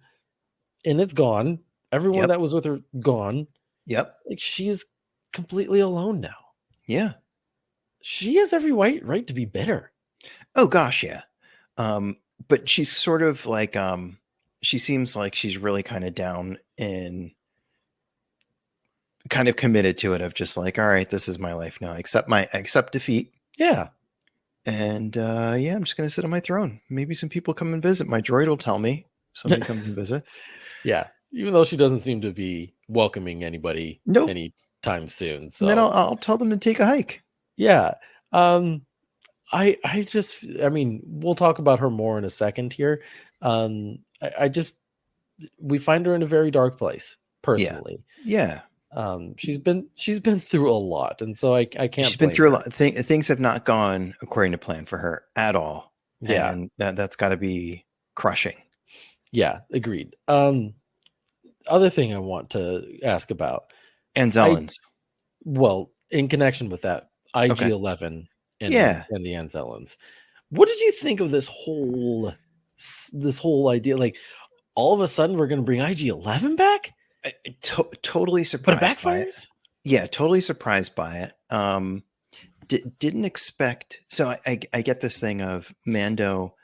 and it's gone. Everyone Yep. that was with her gone. Yep. Like, she's completely alone now. Yeah. She has every right to be bitter. Oh gosh, yeah. But she's sort of like she seems like she's really kind of down and kind of committed to it of just like, all right, this is my life now. Accept defeat. Yeah. And yeah, I'm just gonna sit on my throne. Maybe some people come and visit. My droid will tell me if somebody comes and visits. Yeah. Even though she doesn't seem to be welcoming anybody Nope. anytime soon. So And then I'll tell them to take a hike. yeah. I mean, we'll talk about her more in a second here. We find her in a very dark place personally. Yeah. She's been through a lot, and so I can't. She's been blame through her. a lot. Things have not gone according to plan for her at all. Yeah. And that's got to be crushing. Yeah, agreed. Other thing I want to ask about, Anzellans. well, in connection with that, IG-11 and the Anzellans. What did you think of this whole idea? Like, all of a sudden, we're going to bring IG-11 back? Totally surprised. But it backfires? Yeah, totally surprised by it. Didn't expect. So I get this thing of Mando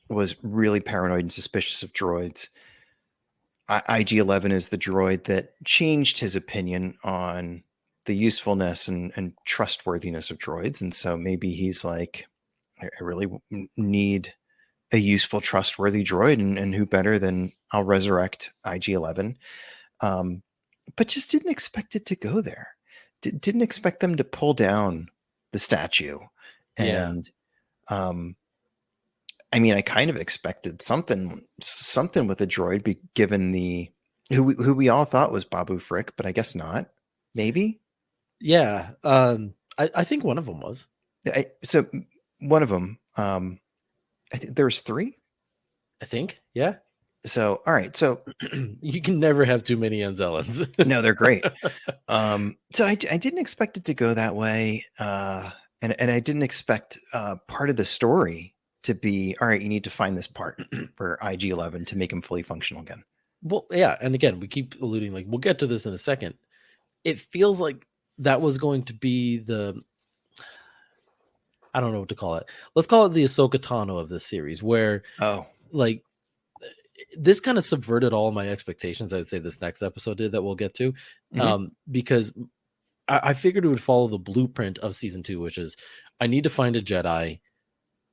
was really paranoid and suspicious of droids. IG-11 is the droid that changed his opinion on the usefulness and trustworthiness of droids. And so maybe he's like, I really need a useful, trustworthy droid. And who better than I'll resurrect IG-11. But just didn't expect it to go there. Didn't expect them to pull down the statue. And I mean, I kind of expected something with a droid, given the who we all thought was Babu Frick, but I guess not. Maybe. Yeah. I think one of them was. So one of them. I think there was 3. I think. Yeah. So all right. So you can never have too many Anzellans. No, they're great. So I didn't expect it to go that way, and I didn't expect part of the story to be, all right, you need to find this part for IG-11 to make him fully functional again. Well, yeah, and again, we keep alluding, like, we'll get to this in a second. It feels like that was going to be I don't know what to call it. Let's call it the Ahsoka Tano of this series, where like this kind of subverted all my expectations. I would say this next episode did, that we'll get to, because I figured it would follow the blueprint of season 2, which is I need to find a Jedi.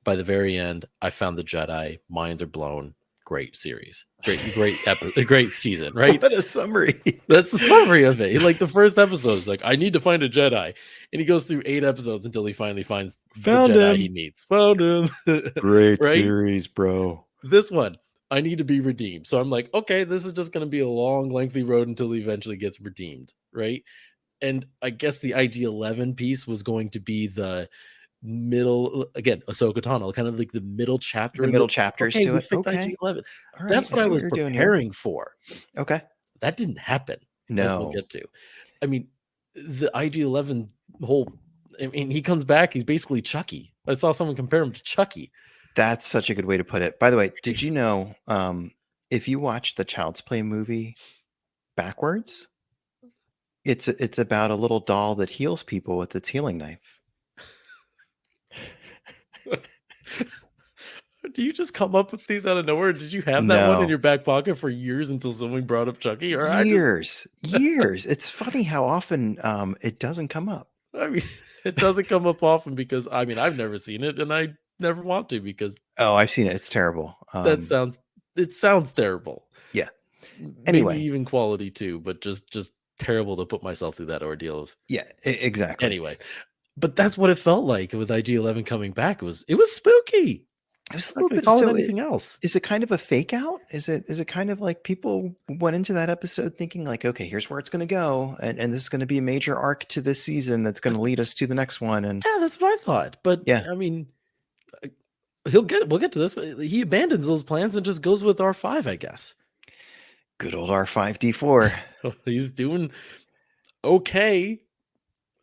By the very end, I found the Jedi. Minds are blown. Great series. Great episode. Great season, right? What a summary. That's the summary of it. Like, the first episode is like, I need to find a Jedi. And he goes through 8 episodes until he finally finds the Jedi he needs. Found him. Great right? Series, bro. This one, I need to be redeemed. So I'm like, okay, this is just going to be a long, lengthy road until he eventually gets redeemed, right? And I guess the IG-11 piece was going to be middle again, Ahsoka Tano, kind of like the middle chapter The of the middle chapters okay, to we it. fixed Okay. IG-11. All right. That's I what I see what was you're doing here. preparing for. Okay. That didn't happen, as we'll No, get to. I mean, the IG-11 whole I mean, he comes back, he's basically Chucky. I saw someone compare him to Chucky. that's such a good way to put it. By the way, did you know if you watch the Child's Play movie backwards, it's about a little doll that heals people with its healing knife. Do you just come up with these out of nowhere? Did you have that one in No, your back pocket for years until someone brought up Chucky? Or I just years. It's funny how often it doesn't come up. I mean, it doesn't come up often because I mean, I've never seen it and I never want to because Oh, I've seen it. It's terrible. that sounds it sounds terrible. Yeah. Maybe Anyway, even quality too, but just terrible to put myself through that ordeal of yeah, exactly. anyway. But that's what it felt like with IG-11 coming back. It was spooky. It was a Not little gonna bit. call it So, anything else. is it kind of a fake out? Is it kind of like people went into that episode thinking like, okay, here's where it's going to go, and this is going to be a major arc to this season that's going to lead us to the next one, and Yeah, that's what I thought. But yeah, I mean, uh, we'll get to this, but he abandons those plans and just goes with R5, I guess. good old R5D4. He's doing okay.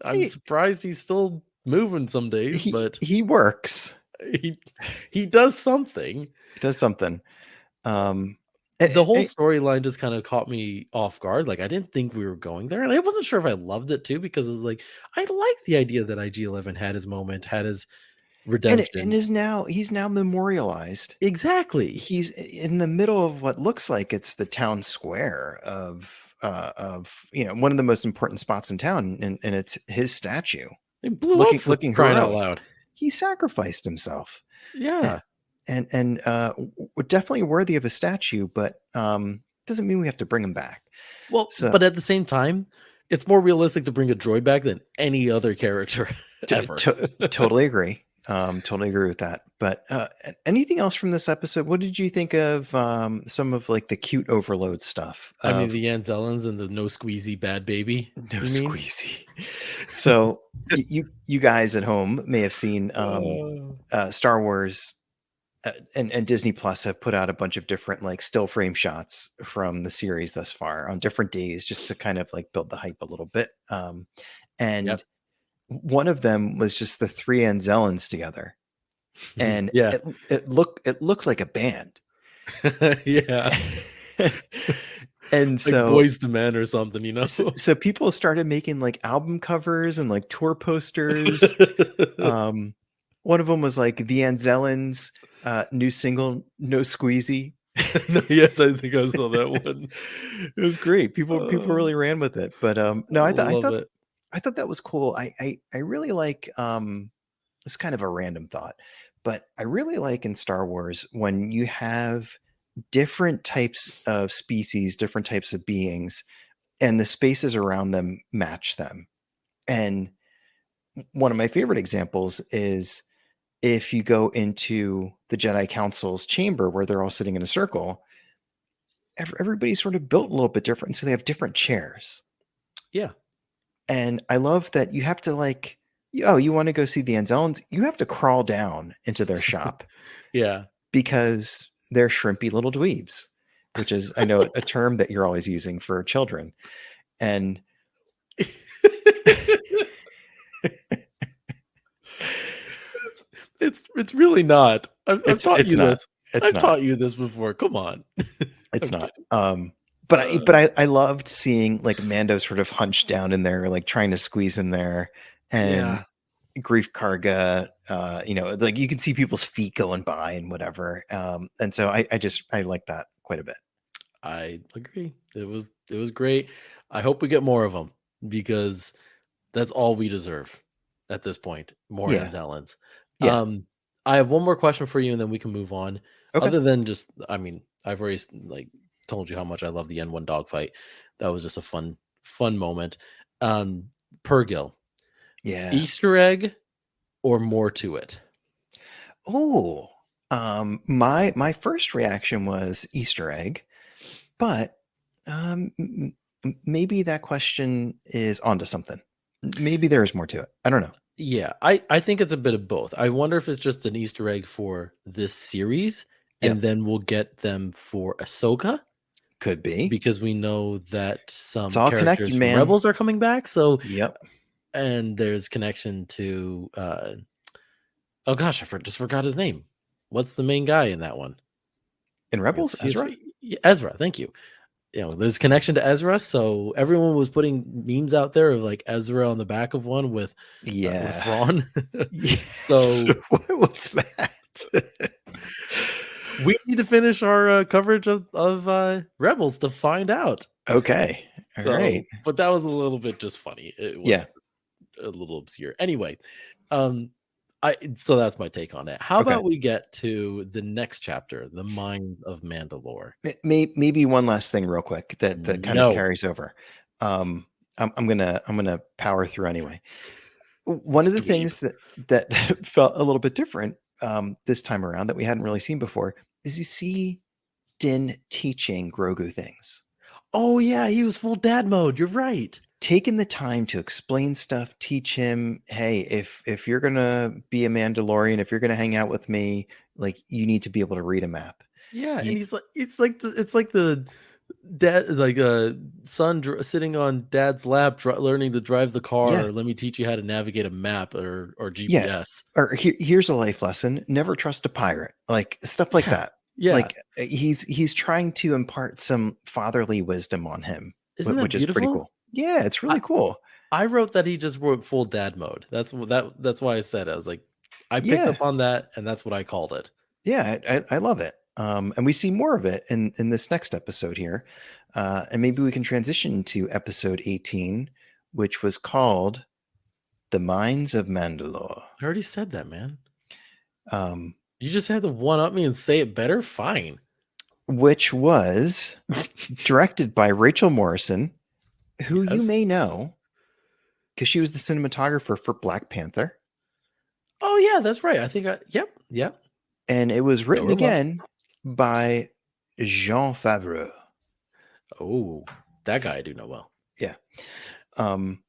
I'm He surprised he's still moving some days, but he works. he he does something. He does something. Um, The whole eh, storyline just kind of caught me off guard. Like I didn't think we were going there, and I wasn't sure if I loved it too because it was like I like the idea that IG-11 had his moment, had his and redemption. he's now memorialized. Exactly. He's in the middle of what looks like it's the town square of one of the most important spots in town, and it's his statue It blew up for looking crying out heroic. loud. He sacrificed himself, and Yeah. definitely worthy of a statue, but doesn't mean we have to bring him back. Well, So but at the same time, it's more realistic to bring a droid back than any other character ever. totally agree. Totally agree with that. But anything else from this episode? What did you think of some of like the cute overload stuff I mean, of the Anzellans and the no squeezy bad baby, no you mean? squeezy? So you guys at home may have seen Oh. Star Wars and Disney Plus have put out a bunch of different like still frame shots from the series thus far on different days, just to kind of like build the hype a little bit. And Yep. one of them was just the three Anzellans together, and Yeah. it looks like a band. Yeah. And Like so Boys to Men or something, you know? so people started making like album covers and like tour posters. One of them was like the Anzellans new single No Squeezy. No, yes, I think I saw that one. It was great. People Uh, really ran with it. But no, love it. I thought that was cool. I really like it's kind of a random thought, but I really like in Star Wars when you have different types of species, different types of beings, and the spaces around them match them. And one of my favorite examples is if you go into the Jedi Council's chamber where they're all sitting in a circle, everybody's sort of built a little bit different. So they have different chairs. Yeah. And I love that you have to like, oh, you want to go see the Anzellans? You have to crawl down into their shop Yeah. because they're shrimpy little dweebs, which is, I know, a term that you're always using for children. And It's really not. I've taught it's you not. this. It's I've not. taught you this before. Come on. It's I'm not. kidding. But Uh, I loved seeing like Mando sort of hunched down in there, like trying to squeeze in there, and yeah, Grief Karga, like you can see people's feet going by and whatever. And so I like that quite a bit. I agree. It was great. I hope we get more of them because that's all we deserve at this point. More Yeah. Anzellans. Yeah. I have one more question for you, and then we can move on. Okay. Other than just, I mean, I've already like told you how much I love the N1 dogfight. That was just a fun moment. Purgil, Yeah. Easter egg or more to it? Oh, my first reaction was Easter egg, but maybe that question is onto something. Maybe there is more to it. I don't know. Yeah, I think it's a bit of both. I wonder if it's just an Easter egg for this series, and Yep, then we'll get them for Ahsoka, could be. because we know that It's some all connected, characters from man. Rebels are coming back, so Yep. and there's connection to, oh gosh, just forgot his name. What's the main guy in that one? In It's Rebels, he's Ezra? Ezra, thank you. There's connection to Ezra, so everyone was putting memes out there of, like, Ezra on the back of one with Yeah. Thrawn. Yes. So What was that? we need to finish our, coverage of Rebels to find out. Okay. All right. So, but that was a little bit just funny. It was Yeah. a little obscure. Anyway, um, so that's my take on it. How Okay. about we get to the next chapter, The Mines of Mandalore? Maybe one last thing real quick that kind of No. carries over. Um, I'm gonna power through anyway. One of the Dweeb. things that felt a little bit different this time around that we hadn't really seen before is you see Din teaching Grogu things, Oh, yeah, he was full dad mode, you're right. taking the time to explain stuff, teach him, hey, if you're gonna be a Mandalorian, if you're gonna hang out with me, like you need to be able to read a map. Yeah, and You, he's like it's like the dad, like, son sitting on dad's lap learning to drive the car, yeah, or let me teach you how to navigate a map or yeah. GPS. Or here's a life lesson: never trust a pirate. Like stuff like Yeah. that. Yeah. Like he's trying to impart some fatherly wisdom on him, Isn't that which is pretty beautiful? cool. Yeah, it's I really cool. I wrote that he just wrote full dad mode. That's why I said it. I was like, I picked Yeah, up on that, and that's what I called it. yeah, I love it. And we see more of it in this next episode here, and maybe we can transition to episode 18, which was called "The Mines of Mandalore," I already said that, man. um, You just had to one up me and say it better? Fine. which was directed by Rachel Morrison, who you Yes. may know because she was the cinematographer for Black Panther, Oh, yeah, that's right. I think yep, yep. and it was Know written her well. again by Jean Favreau. Oh, that guy I do know well. Yeah. Um,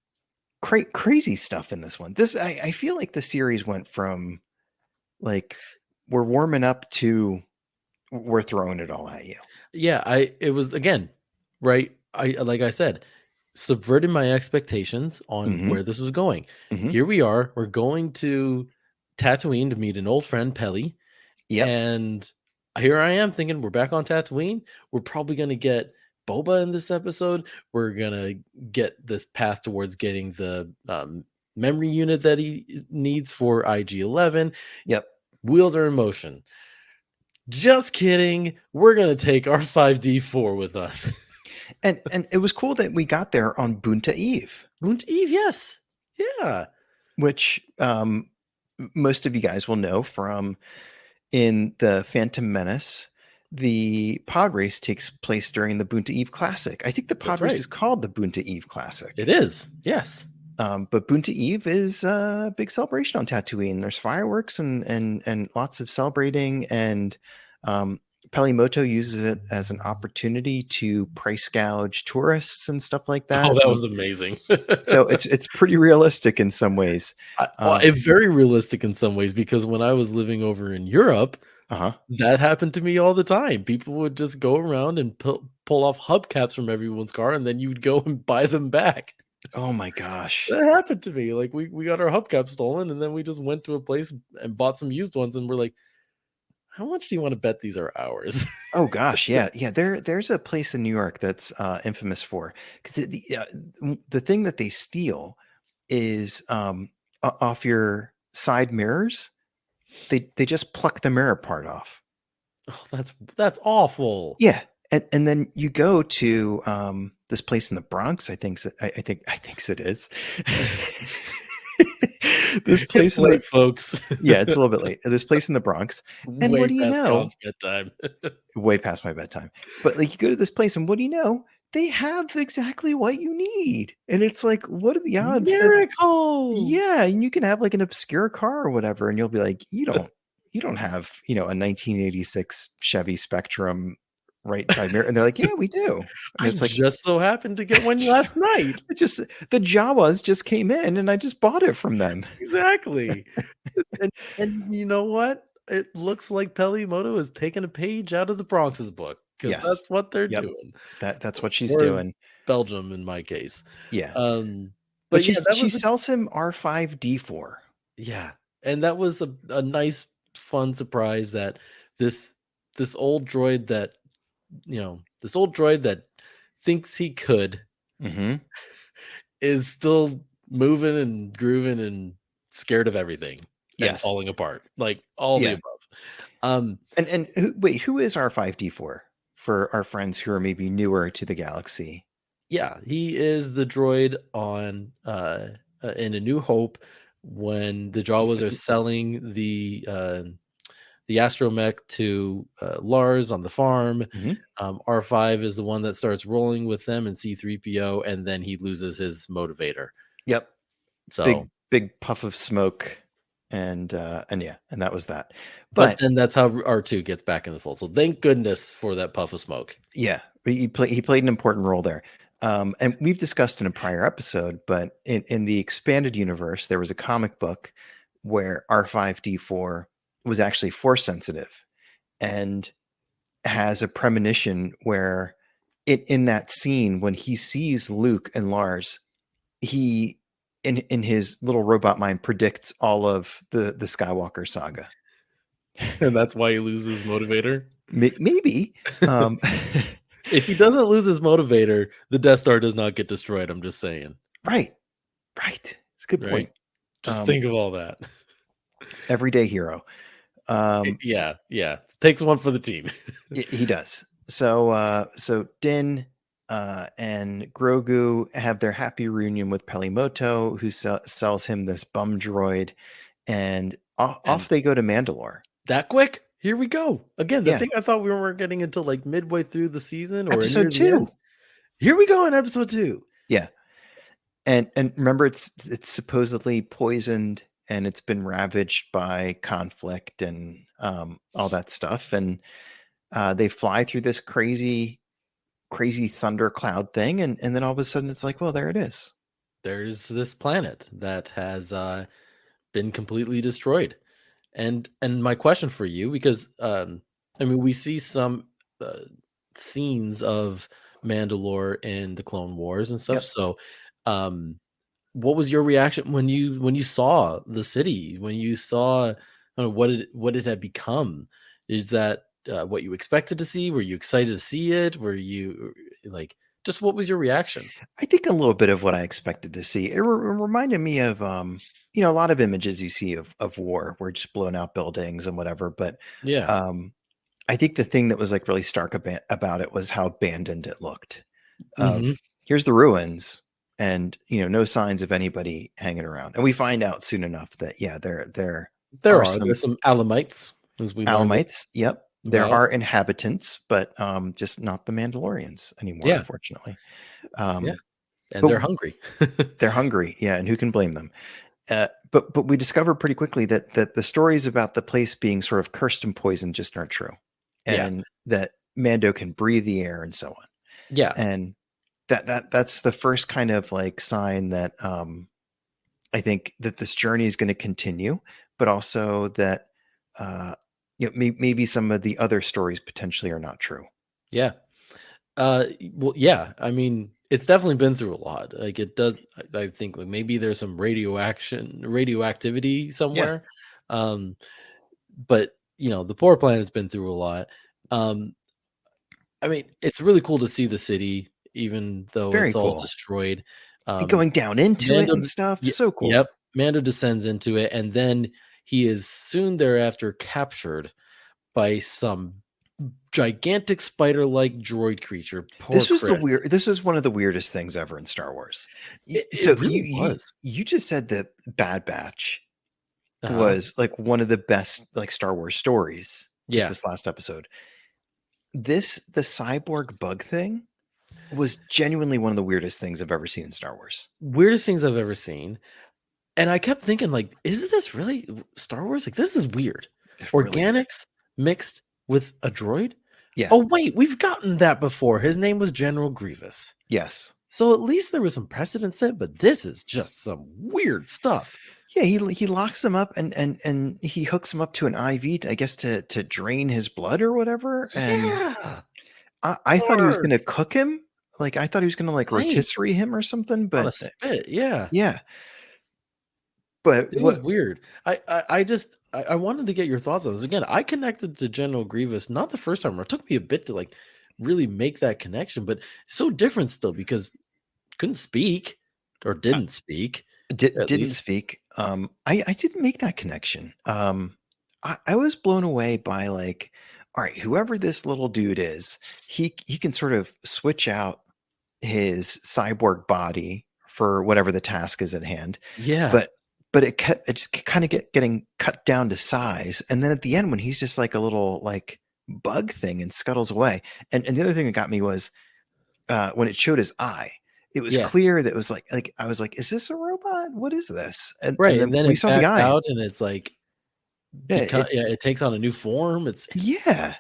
crazy stuff in this one. I feel like the series went from like we're warming up to we're throwing it all at you. Yeah, it was again, right? I like I said, subverted my expectations on Hmm. where this was going. Hmm. Here we are. We're going to Tatooine to meet an old friend, Pelly. Yep. And here I am thinking we're back on Tatooine. We're probably going to get Boba in this episode. We're going to get this path towards getting the memory unit that he needs for IG-11. Yep. Wheels are in motion. Just kidding. We're going to take our 5D4 with us. And it was cool that we got there on Bunta Eve, Moon Eve, yes. Yeah. which most of you guys will know from in the Phantom Menace. The pod race takes place during the Bunta Eve Classic. I think the pod That's race right. is called the Bunta Eve It Classic. is. Yes. But Bunta Eve is a big celebration on Tatooine. There's fireworks and lots of celebrating, and um, Pelimoto uses it as an opportunity to price gouge tourists and stuff like Oh, that. that And was amazing. so it's pretty realistic in some ways. It's very realistic in some ways, because when I was living over in Europe, Uh-huh. that happened to me all the time. People would just go around and pull off hubcaps from everyone's car, and then you'd go and buy them back. Oh my gosh. That happened to me. Like, we got our hubcap stolen, and then we just went to a place and bought some used ones, and we're like, "How much do you wanna bet these are ours?" Oh gosh, yeah, yeah. There's a place in New York that's infamous for because the thing that they steal is off your side mirrors. They just pluck the mirror part off. Oh, that's awful. Yeah, and then you go to this place in the Bronx. I think it is. This It's place in the late, folks. yeah, it's a little bit late. This place in the Bronx, and what Way do you past know? Colin's bedtime. Way past my bedtime. But, like, you go to this place, and what do you know? They have exactly what you need, and it's like, what are the odds that Miracle! yeah, and you can have, like, an obscure car or whatever, and you'll be like, you don't have, a 1986 Chevy Spectrum right side mirror, and they're like, "Yeah, we do." And I it's like, just so happened to get one just last night. it just the Jawas just came in, and I just bought it from them. Exactly. And you know what? It looks like Pelimoto is taking a page out of the Bronx's book, because Yes. that's what they're Yep. doing. That's what she's Or doing. Belgium in my case. Yeah. Um, But but yeah, that she was a sells him R5D4. yeah, and that was a nice fun surprise that this this old droid that, this old droid that thinks he could Mhm. is still moving and grooving and scared of everything and Yes. falling apart, like all the Yeah. above. Um, And who is R5D4 for our friends who are maybe newer to the galaxy? yeah, he is the droid on in A New Hope when the He's Jawas are the selling the astromech to Lars on the farm. Mhm. R5 is the one that starts rolling with them and C3PO, and then he loses his motivator. Yep. So, Big puff of smoke and yeah, and that was that. but But then that's how R2 gets back in the fold. So thank goodness for that puff of smoke. yeah, he played an important role there. And we've discussed in a prior episode, but in the expanded universe, there was a comic book where R5D4 was actually force sensitive and has a premonition where in that scene when he sees Luke and Lars, he in his little robot mind predicts all of the Skywalker saga. And that's why he loses his motivator. Maybe. Um, If he doesn't lose his motivator, the Death Star does not get destroyed. I'm just saying, right. Right. It's a good right? point. Just Um, think of all that. everyday hero. Yeah, yeah. Takes one for the team. He does. So Din and Grogu have their happy reunion with Pelimoto, who sells him this bum droid, and And off they go to Mandalore. that quick? Here we go. Again, the Yeah, thing I thought we weren't getting until like midway through the season or near episode the end. 2. Here we go in episode 2. Yeah, and remember, it's supposedly poisoned, and it's been ravaged by conflict and all that stuff, and they fly through this crazy thundercloud thing, and then all of a sudden it's like, well, there it is. There's this planet that has been completely destroyed. And my question for you, because I mean, we see some uh, scenes of Mandalore in the Clone Wars and stuff. Yep. So, um, what was your reaction when you saw the city? When you saw what it had become? Is that what you expected to see? Were you excited to see it? Were you like just what was your reaction? I think a little bit of what I expected to see. It reminded me of a lot of images you see of war where just blown out buildings and whatever. But Yeah. um, I think the thing that was like really stark about it was how abandoned it looked. Hmm. Of here's the ruins, and no signs of anybody hanging around. And we find out soon enough that yeah, there are some There's some Alamites, as we learned Alamites. Yep, there about. are inhabitants, but just not the Mandalorians anymore, Yeah, unfortunately. yeah, Um, and but they're hungry. they're hungry, yeah, and who can blame them? But we discover pretty quickly that the stories about the place being sort of cursed and poisoned just aren't true, Yeah, and that Mando can breathe the air and so on. yeah, And that's the first kind of like sign that I think that this journey is going to continue, but also that maybe some of the other stories potentially are not true. yeah. Well, yeah, I mean, it's definitely been through a lot. Like, it does I think, like, maybe there's some radioactivity Yeah, somewhere, um, but, the poor planet's been through a lot. Um, I mean, it's really cool to see the city even though very it's all cool. destroyed. And Um, going down into it Mando and d stuff, Ye so cool. yep, Mando descends into it, and then he is soon thereafter captured by some gigantic spider-like droid creature. Poor Chris. This was one of the weirdest things ever in Star Wars. It So really was. you just said that Bad Batch Uh-huh. was like one of the best like Star Wars stories with Yeah. this last episode. The cyborg bug thing was genuinely one of the weirdest things I've ever seen in Star Wars. Weirdest things I've ever seen, and I kept thinking, like, "Is this really Star Wars? Like, this is weird. It's really weird. Organics mixed with a droid? Yeah. Oh, wait, we've gotten that before. His name was General Grievous. Yes. So at least there was some precedent set, but this is just some weird stuff. Yeah, he locks him up and he hooks him up to an IV, I guess to drain his blood or whatever. And Yeah. I thought he was Dark. gonna cook him. Like I thought he was gonna like Same. rotisserie him or something. On a But spit, yeah. yeah, but It was what? weird. I just I wanted to get your thoughts on this. Again, I connected to General Grievous not the first time. It took me a bit to like really make that connection, but so different still because couldn't speak or didn't speak at Didn't least. speak. I didn't make that connection. I was blown away by like, all right, whoever this little dude is, he can sort of switch out his cyborg body for whatever the task is at hand, Yeah. but it just kind of getting cut down to size, and then at the end when he's just like a little like bug thing and scuttles away. And the other thing that got me was when it showed his eye, it was Yeah. clear that it was like I was like, "Is this a robot? What is this?" And Right, and then then we it saw the backs eye. out and it's like Yeah, yeah, it takes on a new form. yeah,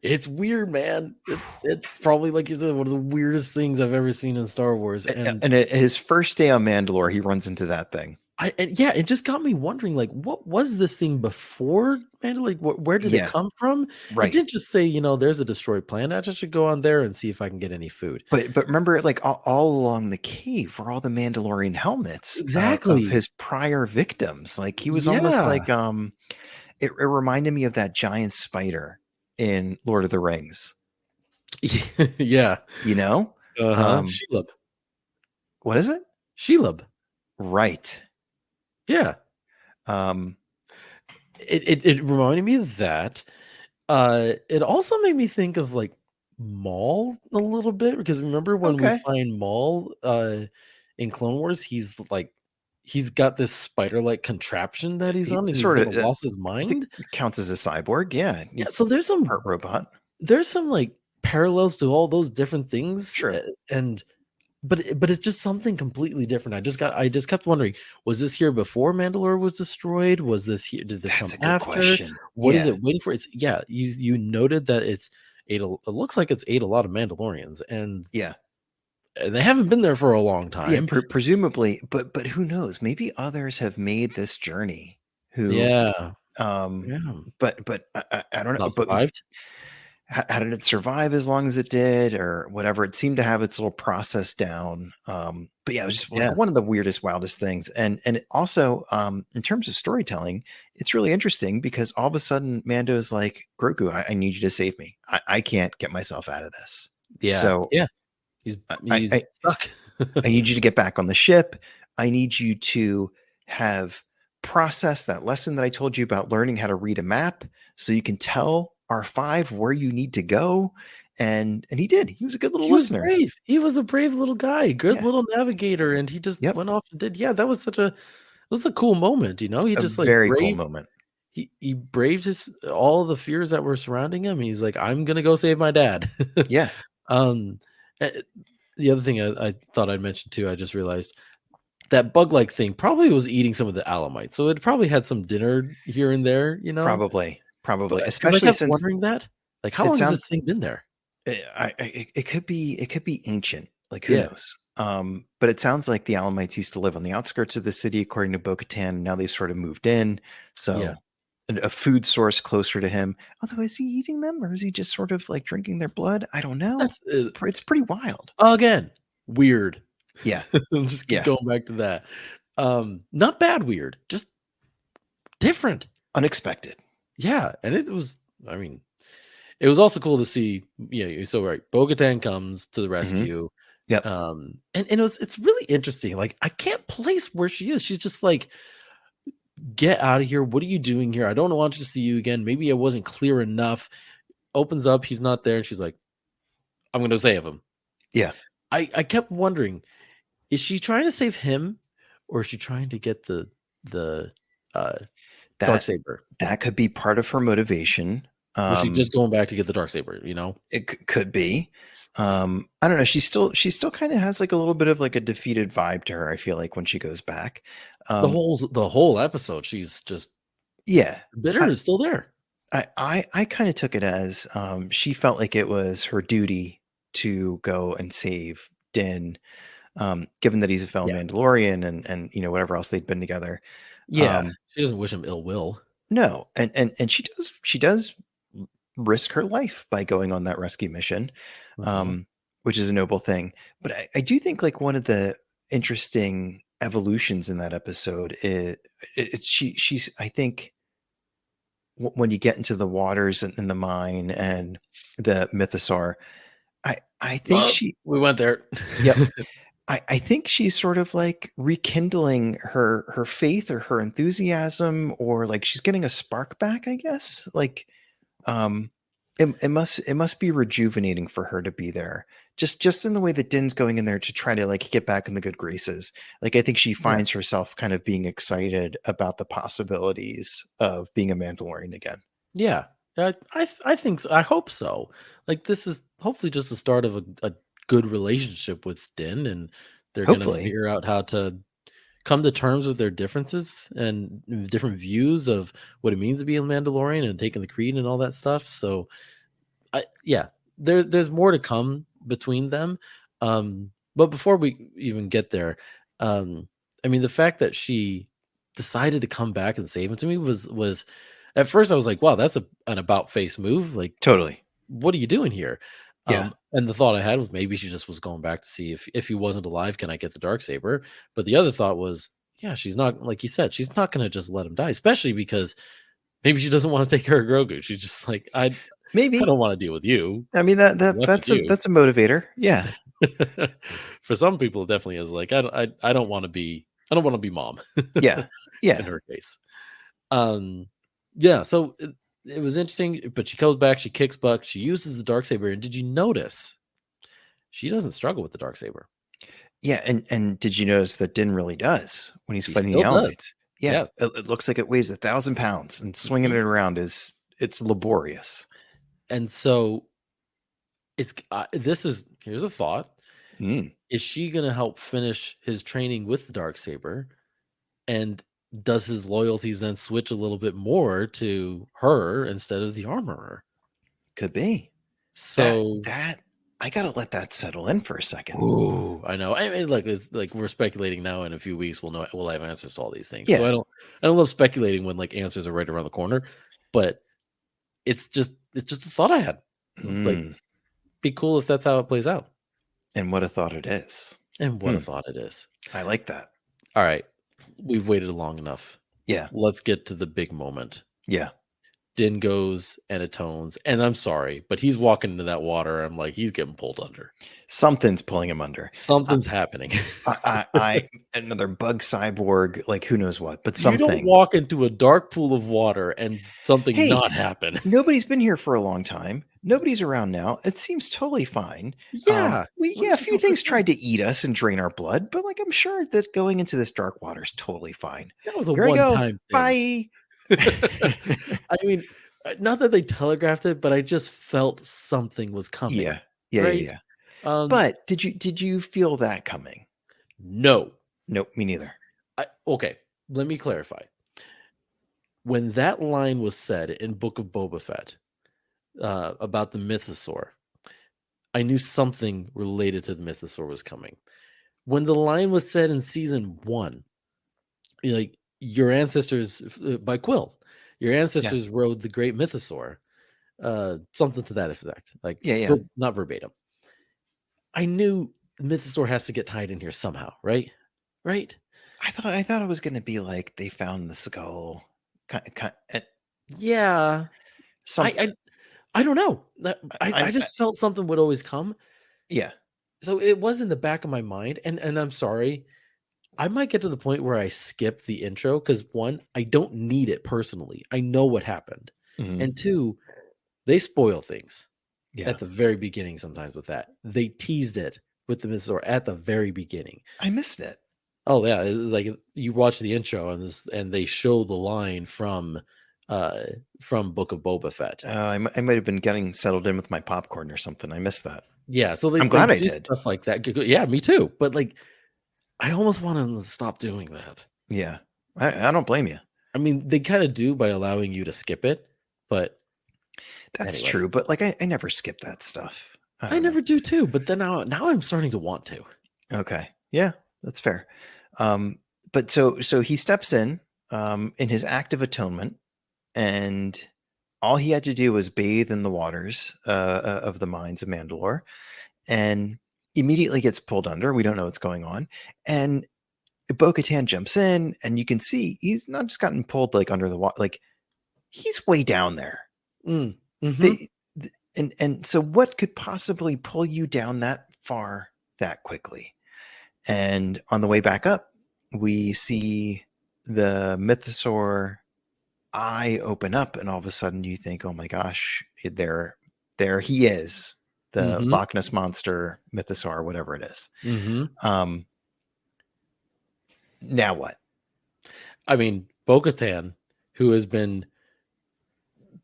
It's weird, man. It's probably like you said, one of the weirdest things I've ever seen in Star Wars. And his first day on Mandalore, he runs into that thing. yeah, it just got me wondering, like, what was this thing before Mando? Like, where did it Yeah, come from? It right. didn't just say, there's a destroyed planet. I should go on there and see if I can get any food. But remember, like all along the cave were all the Mandalorian helmets of Exactly. his prior victims. Like he was almost Yeah. like it reminded me of that giant spider in Lord of the Rings. Yeah. You know, Uh-huh. um, Shelob. what is it? Shelob. Right. Yeah. Um, It reminded me of that. It also made me think of like Maul a little bit because remember when we okay. find Maul in Clone Wars, he's got this spider-like contraption that he's on and he's Sort kind of. of lost his I think mind. it counts as a cyborg. Yeah, Yeah, so part robot. there's some like parallels to all those different things, Sure. and but it's just something completely different. I just kept wondering, was this here before Mandalore was destroyed? Was this here? Did this come That's a good after? question. What is Yeah, it waiting for? It's yeah. You noted that it looks like it's ate a lot of Mandalorians, and yeah, they haven't been there for a long yeah. time. Presumably, but who knows? Maybe others have made this journey. Who, Yeah, um, yeah. but I don't know. Not But survived. how did it survive as long as it did, or whatever? It seemed to have its little process down. But yeah, it was just like Yeah, one of the weirdest, wildest things. And it also, in terms of storytelling, it's really interesting because all of a sudden Mando is like, Grogu, I need you to save me. I can't get myself out of this. yeah, So yeah. He's I he's stuck. I need you to get back on the ship. I need you to have processed that lesson that I told you about learning how to read a map so you can tell R5 where you need to go. And he did. He was a good little He was listener. brave. He was a brave little guy, good Yeah. little navigator, and he just Yep. went off and did. Yeah, that was such a it was a cool moment. He A just like very cool braved moment. he braved his all the fears that were surrounding him. He's like, I'm gonna go save my dad. Yeah. um, eh, the other thing I thought I'd mention too, I just realized that bug-like thing probably was eating some of the Alamites, so it probably had some dinner here and there, Probably. Probably. But because I Especially kept since wondering that, like, how it long has sounds this thing been there? it could be ancient. Like who Yeah, knows? But it sounds like the Alamites used to live on the outskirts of the city, according to Bo-Katan. Now they've sort of moved in. yeah. So a food source closer to him. Although, is he eating them or is he just sort of like drinking their blood? I don't know. That's It's pretty wild. again weird. Yeah. I'll just keep Yeah. going back to that. Not bad weird, just different. Unexpected. Yeah, and it was. I mean, it was also cool to see. Yeah, you're so right. Bo-Katan comes to the Hmm. rescue. Yep. And it's really interesting. Like I can't place where she is. She's just like, get out of here. What are you doing here? I don't want to see you again. Maybe I wasn't clear enough. Opens up, he's not there, and she's like, I'm gonna save him. Yeah. I kept wondering, is she trying to save him, or is she trying to get the uh dark That saber? that could be part of her motivation. Was she just going back to get the dark saber, Could be. I don't know. She still kind of has like a little bit of like a defeated vibe to her. I feel like when she goes back. The Um, whole episode, she's just yeah. bitter I, is still there. I kind of took it as she felt like it was her duty to go and save Din, given that he's a fellow Yeah. Mandalorian and whatever else they'd been together. Yeah. Um, She doesn't wish him ill will. no, and she does risk her life by going on that rescue mission, Uh-huh. um, which is a noble thing. But I do think like one of the interesting evolutions in that episode is she's I think when you get into the waters and the mine and the mythosaur, I think Oh, she we went there. yep. I think she's sort of like rekindling her faith or her enthusiasm, or like she's getting a spark back, I guess. Like um it must be rejuvenating for her to be there. Just in the way that Din's going in there to try to like get back in the good graces. Like I think she Yeah. finds herself kind of being excited about the possibilities of being a Mandalorian again. Yeah. I think so. I hope so. Like, this is hopefully just the start of a good relationship with Din, and they're gonna Hopefully. figure out how to come to terms with their differences and different views of what it means to be a Mandalorian and taking the creed and all that stuff. So yeah, there's more to come between them. But before we even get there, um, I mean, the fact that she decided to come back and save him to me was at first I was like, wow, that's an about face move. Like, Totally. what are you doing here? Yeah. And the thought I had was maybe she just was going back to see if he wasn't alive, can I get the dark saber? But the other thought was, yeah, she's not, like you said, she's not going to just let him die, especially because maybe she doesn't want to take care of Grogu. She's just like, I Maybe. don't want to deal with you. I mean that Left with that's a you. that's a motivator. Yeah. For some people, it definitely is like, I don't want to be, I don't want to be mom Yeah. in Yeah. her case. Um, yeah, so it was interesting, but she goes back, she kicks butt, she uses the dark saber, and did you notice she doesn't struggle with the dark saber? Yeah, and did you notice that Din really does when he's He fighting the still does. Alamites? Yeah, Yeah. it looks like it weighs 1,000 pounds, and swinging it Mhm. around it's laborious. And so this is here's a thought: Mm, is she gonna help finish his training with the dark saber, and does his loyalties then switch a little bit more to her instead of the armorer? could be. That So, that I gotta let that settle in for a second. ooh, I know. I mean, like, it's like we're speculating now. In a few weeks, we'll have answers to all these things. So Yeah. I don't love speculating when like answers are right around the corner, but it's just a thought I had. It's like, Mm, be cool if that's how it plays out. and what a thought it is. And what a Hmm, thought it is. I like that. All right, we've waited long enough. Yeah, Let's get to the big moment. yeah. Din goes and atones, and I'm sorry, but he's walking into that water. I'm like, he's getting pulled under. Something's pulling him under. I Something's happening. I another bug cyborg, like who knows what, but You don't something. walk into a dark pool of water and something Hey, not happen. nobody's been here for a long time. Nobody's around now. It seems totally fine. Yeah, We let's yeah, a just few go for a things swim. tried to eat us and drain our blood, but like I'm sure that going into this dark water is totally fine. That was a Here I go. one-time thing. Bye. I mean, not that they telegraphed it, but I just felt something was coming, Yeah. Yeah, yeah, right? yeah. Um, But did you feel that coming? no. Nope, me neither. Okay, let me clarify. When that line was said in Book of Boba Fett, about the mythosaur, I knew something related to the mythosaur was coming. When the line was said in season 1, like, your ancestors by Quill, your Yeah. ancestors rode the great mythosaur, something to that effect, like, Yeah, yeah. not verbatim. I knew the mythosaur has to get tied in here somehow, right? Right? I thought it was gonna be like they found the skull. Yeah. I Something. I I don't know. I I just felt something would always come. yeah. So it was in the back of my mind, and I'm sorry. I might get to the point where I skip the intro because, 1, I don't need it personally. I know what happened. Mhm. And 2, they spoil things Yeah. at the very beginning sometimes with that. They teased it with the Mizor at the very beginning. I missed it. Oh, yeah, it's like, you watch the intro and they show the line uh, from Book of Boba Fett. I might have been getting settled in with my popcorn or something. I missed that. Yeah, so I'm they glad I do did. stuff like that. Yeah, me too, but, like, I almost want them to stop doing that. Yeah. I don't blame you. I mean, they kinda do by allowing you to skip it, but That's Anyway, true, but, like, I never skip that stuff. I I don't know. never do too, but then now I'm starting to want to. Okay. Yeah, that's fair. Um, but so he steps in his act of atonement, and all he had to do was bathe in the waters, of the mines of Mandalore, and immediately gets pulled under. We don't know what's going on, and Bo-Katan jumps in, and you can see he's not just gotten pulled, like, under the water, like, he's way down there. Mm, mhm, They th and so what could possibly pull you down that far that quickly? And on the way back up, we see the mythosaur eye open up, and all of a sudden you think, "Oh my gosh, there he is, the mhm, Loch Ness monster, mythosaur, whatever it is." mhm. Um, now what? I mean, Bo-Katan, who has been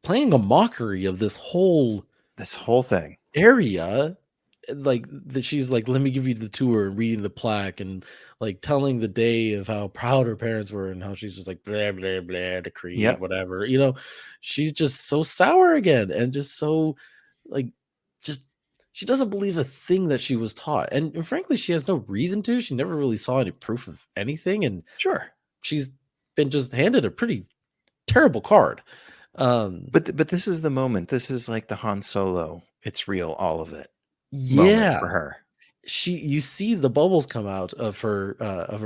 playing a mockery of this whole This whole thing. area, like, that she's like, "Let me give you the tour," and reading the plaque and, like, telling the day of how proud her parents were and how she's just like, "Blah, blah, blah, the creed, Yep, whatever," She's just so sour again and just so, like, just she doesn't believe a thing that she was taught, and frankly, she has no reason to. She never really saw any proof of anything, and sure. she's been just handed a pretty terrible card. Um, But this is the moment. This is like the Han Solo, "It's real, all of it" moment yeah. for her. You see the bubbles come out of her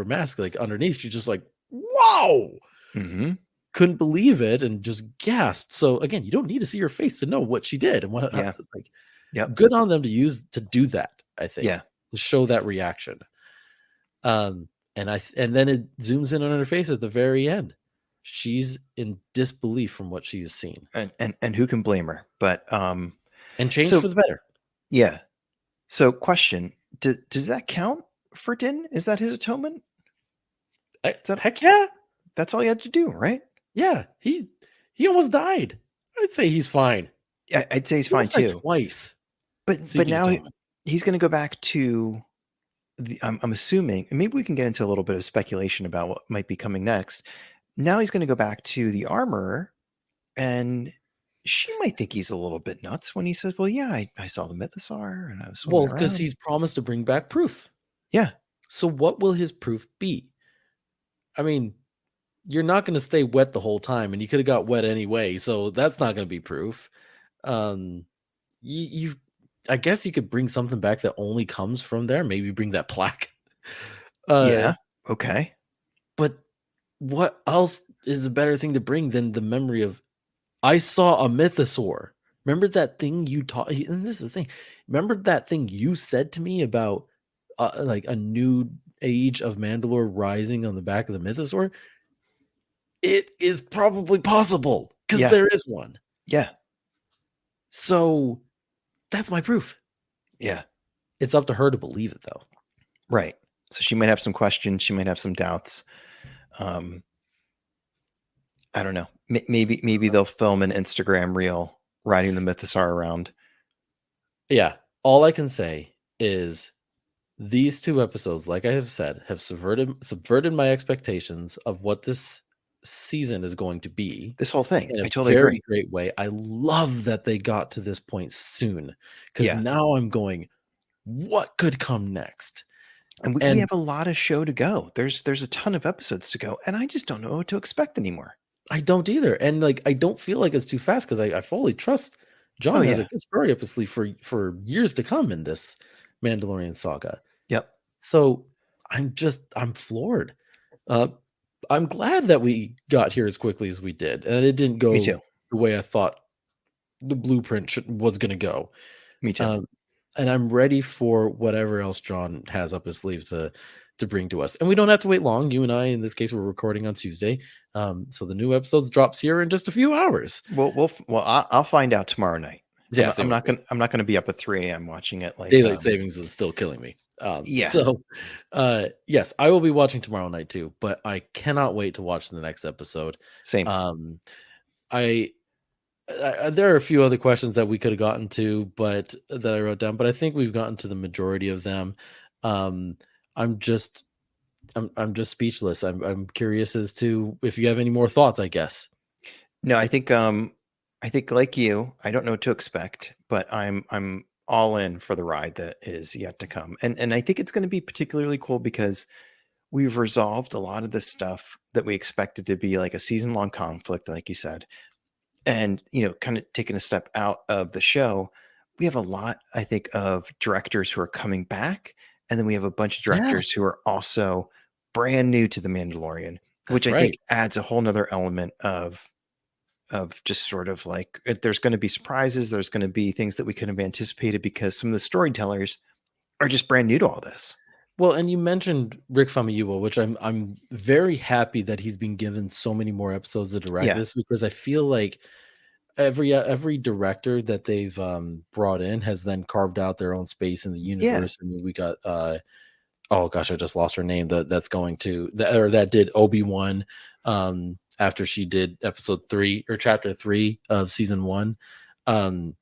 mask, like, underneath, she's just like, "Whoa!" Mhm. Couldn't believe it and just gasped. So, again, you don't need to see her face to know what she did and what, Yeah. like, Yep. good on them to do that, I Yeah. think, to show that reaction. And then it zooms in on her face at the very end. She's in disbelief from what she's seen And who can blame her? But, and changed so for the better. yeah. So question, does that count for Din? Is that his atonement? Is that Heck yeah. that's all he had to do, right? Yeah, he almost died. I'd say he's fine. Yeah, I'd say he's He fine almost died too. twice But seeking now atonement. he's gonna go back to I'm assuming, and maybe we can get into a little bit of speculation about what might be coming next. Now he's gonna go back to the armorer, and she might think he's a little bit nuts when he says, "Well, yeah, I saw the mythosaur and I was swimming Well, because around." he's promised to bring back proof. Yeah, So what will his proof be? I mean, you're not gonna stay wet the whole time, and you coulda got wet anyway, so that's not gonna be proof. Um, you I guess you could bring something back that only comes from there, maybe bring that plaque. Uh, yeah, okay. but what else is a better thing to bring than the memory of, "I saw a mythosaur." Remember that thing you taught, and this is the thing. Remember that thing you said to me about, like, a new age of Mandalore rising on the back of the mythosaur? It is probably possible because Yeah, there is one. yeah, So, that's my proof. yeah, It's up to her to believe it, though. right. So she might have some questions, she might have some doubts. Um, I don't know. Maybe they'll film an Instagram reel riding the mythosaur around. Yeah. All I can say is these 2 episodes, like I have said, have subverted my expectations of what this season is going to be This whole thing. in a I totally agree. very great way. I love that they got to this point soon because Yeah. now I'm going, "What could come next?" And we And have a lot of show to go. There's a ton of episodes to go, and I just don't know what to expect anymore. I don't either, and, like, I don't feel like it's too fast because I fully trust Oh, John has a yeah. good story up his sleeve for years to come in this Mandalorian saga. Yep. So, I'm floored. Uh, I'm glad that we got here as quickly as we did, and it didn't Me go too. the way I thought the blueprint was gonna go. Me too. Um, and I'm ready for whatever else John has up his sleeve to bring to us. And we don't have to wait long. You and I, in this case, we're recording on Tuesday. So the new episodes drops here in just a few hours. I'll find out tomorrow night. Yeah, same with me. I'm not gonna be up at 3 a.m. watching it like, Daylight savings is still killing me. yeah, Yes, I will be watching tomorrow night too, but I cannot wait to watch the next episode. same. Um, I there are a few other questions that we could have gotten to, but that I wrote down, but I think we've gotten to the majority of them. Um, I'm just I'm just speechless. I'm curious as to if you have any more thoughts, I guess. No, I think like you, I don't know what to expect, but I'm all in for the ride that is yet to come. And I think it's going to be particularly cool because we've resolved a lot of the stuff that we expected to be like a season-long conflict, like you said. And, kind of taking a step out of the show, we have a lot, I think, of directors who are coming back, and then we have a bunch of Yeah, directors who are also brand new to The Mandalorian, which that's I think right. adds a whole nother element of just sort of like there's going to be surprises, there's going to be things that we couldn't have anticipated because some of the storytellers are just brand new to all this. Well, and you mentioned Rick Famuyiwa, which I'm very happy that he's been given so many more episodes to direct Yeah, this because I feel like every director that they've brought in has then carved out their own space in the yeah, universe. I mean, we got oh gosh, I just lost her name. That's going to that did Obi-Wan after she did episode 3 or chapter 3 of season 1. Um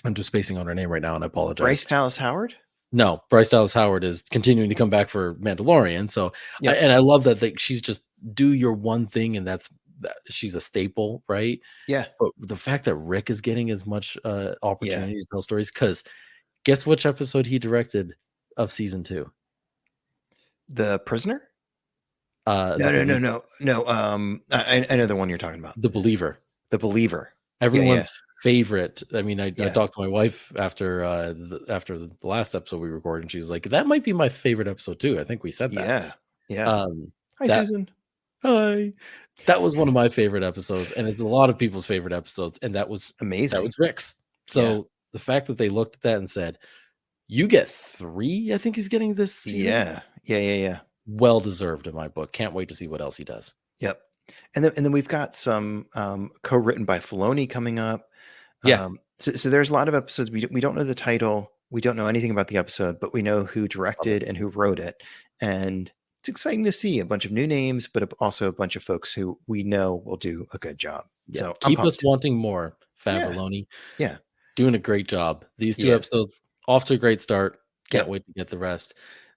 I'm just spacing on her name right now and I apologize. Bryce Dallas Howard. No, Bryce Dallas Howard is continuing to come back for Mandalorian. So, Yep. I love that she's just do your one thing, and that she's a staple, right? Yeah, But the fact that Rick is getting as much yeah. opportunity to tell stories, because guess which episode he directed of season 2? The Prisoner. The No, no, no, Believer. no, no. I know the one you're talking about. The Believer. The Believer. Yeah, yeah, Everyone's favorite. I mean, I yeah, talked to my wife after after the last episode we recorded, and she was like, "That might be my favorite episode too." I think we said that. yeah, yeah. Um, Hi, that Susan. Hi. That was one of my favorite episodes, and it's a lot of people's favorite episodes, and that Amazing. was Rick's. Yeah, So, the fact that they looked at that and said, "You get 3, I think he's getting this season?" yeah, yeah, yeah, yeah. Well deserved in my book. Can't wait to see what else he does. Yep. And then we've got some co-written by Filoni coming up. Yeah, So there's a lot of episodes we don't know the title, we don't know anything about the episode, but we know who love it. directed and who wrote it, and it's exciting to see a bunch of new names, but also a bunch of folks who we know will do a good job. Yeah, So I'm keep us pumped. wanting more, Yeah, Favalloni. yeah, Doing a great job. These 2 yes, episodes off to a great start. Can't yep, wait to get the rest.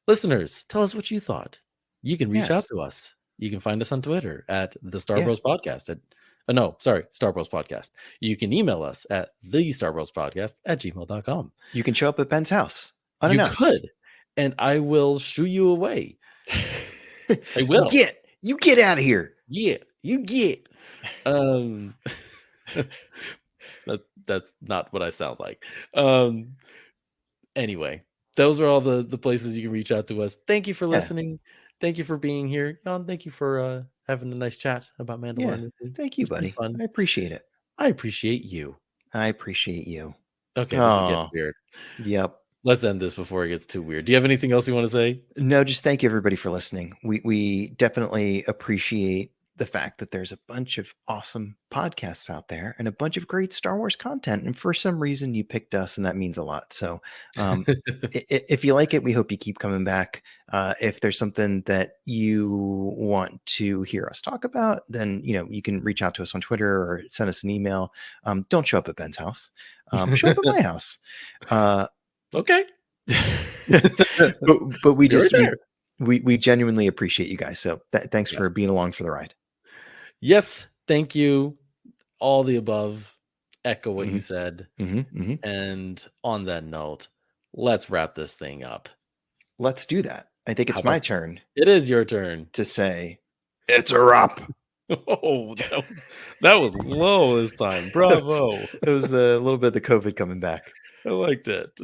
Listeners, tell us what you thought. You can reach out yes, to us. You can find us on Twitter at the Star yeah. Bros Podcast at no, sorry, Star Bros Podcast. You can email us at the Star Bros Podcast at gmail.com. You can show up at Ben's house You unannounced. could, and I will shoo you away. I will. You get out of here. Yeah, you get. Um that's not what I sound like. Um Anyway, those are all the places you can reach out to us. Thank you for Yeah, listening. Thank you for being here. Jan, thank you for having a nice chat about yeah. Mandalorian with me. Thank you, It's been buddy. fun. I appreciate it. I appreciate you. I appreciate you. Okay, this is getting Oh, weird. yep. Let's end this before it gets too weird. Do you have anything else you want to say? No, just thank you everybody for listening. We definitely appreciate the fact that there's a bunch of awesome podcasts out there and a bunch of great Star Wars content. And for some reason, you picked us, and that means a lot. So, if you like it, we hope you keep coming back. If there's something that you want to hear us talk about, then you can reach out to us on Twitter or send us an email. Don't show up at Ben's house. Show up at my house. Okay. but we You're just there. we genuinely appreciate you guys. So thanks Yes. for being along for the ride. Yes. Thank you. All the above. Echo what you Hmm. said. Hmm. And on that note, let's wrap this thing up. Let's do that. I think How it's my about turn it is your turn. to say it's a wrap. Oh, that was low this time. Bravo. It was the little bit of the COVID coming back. I liked it.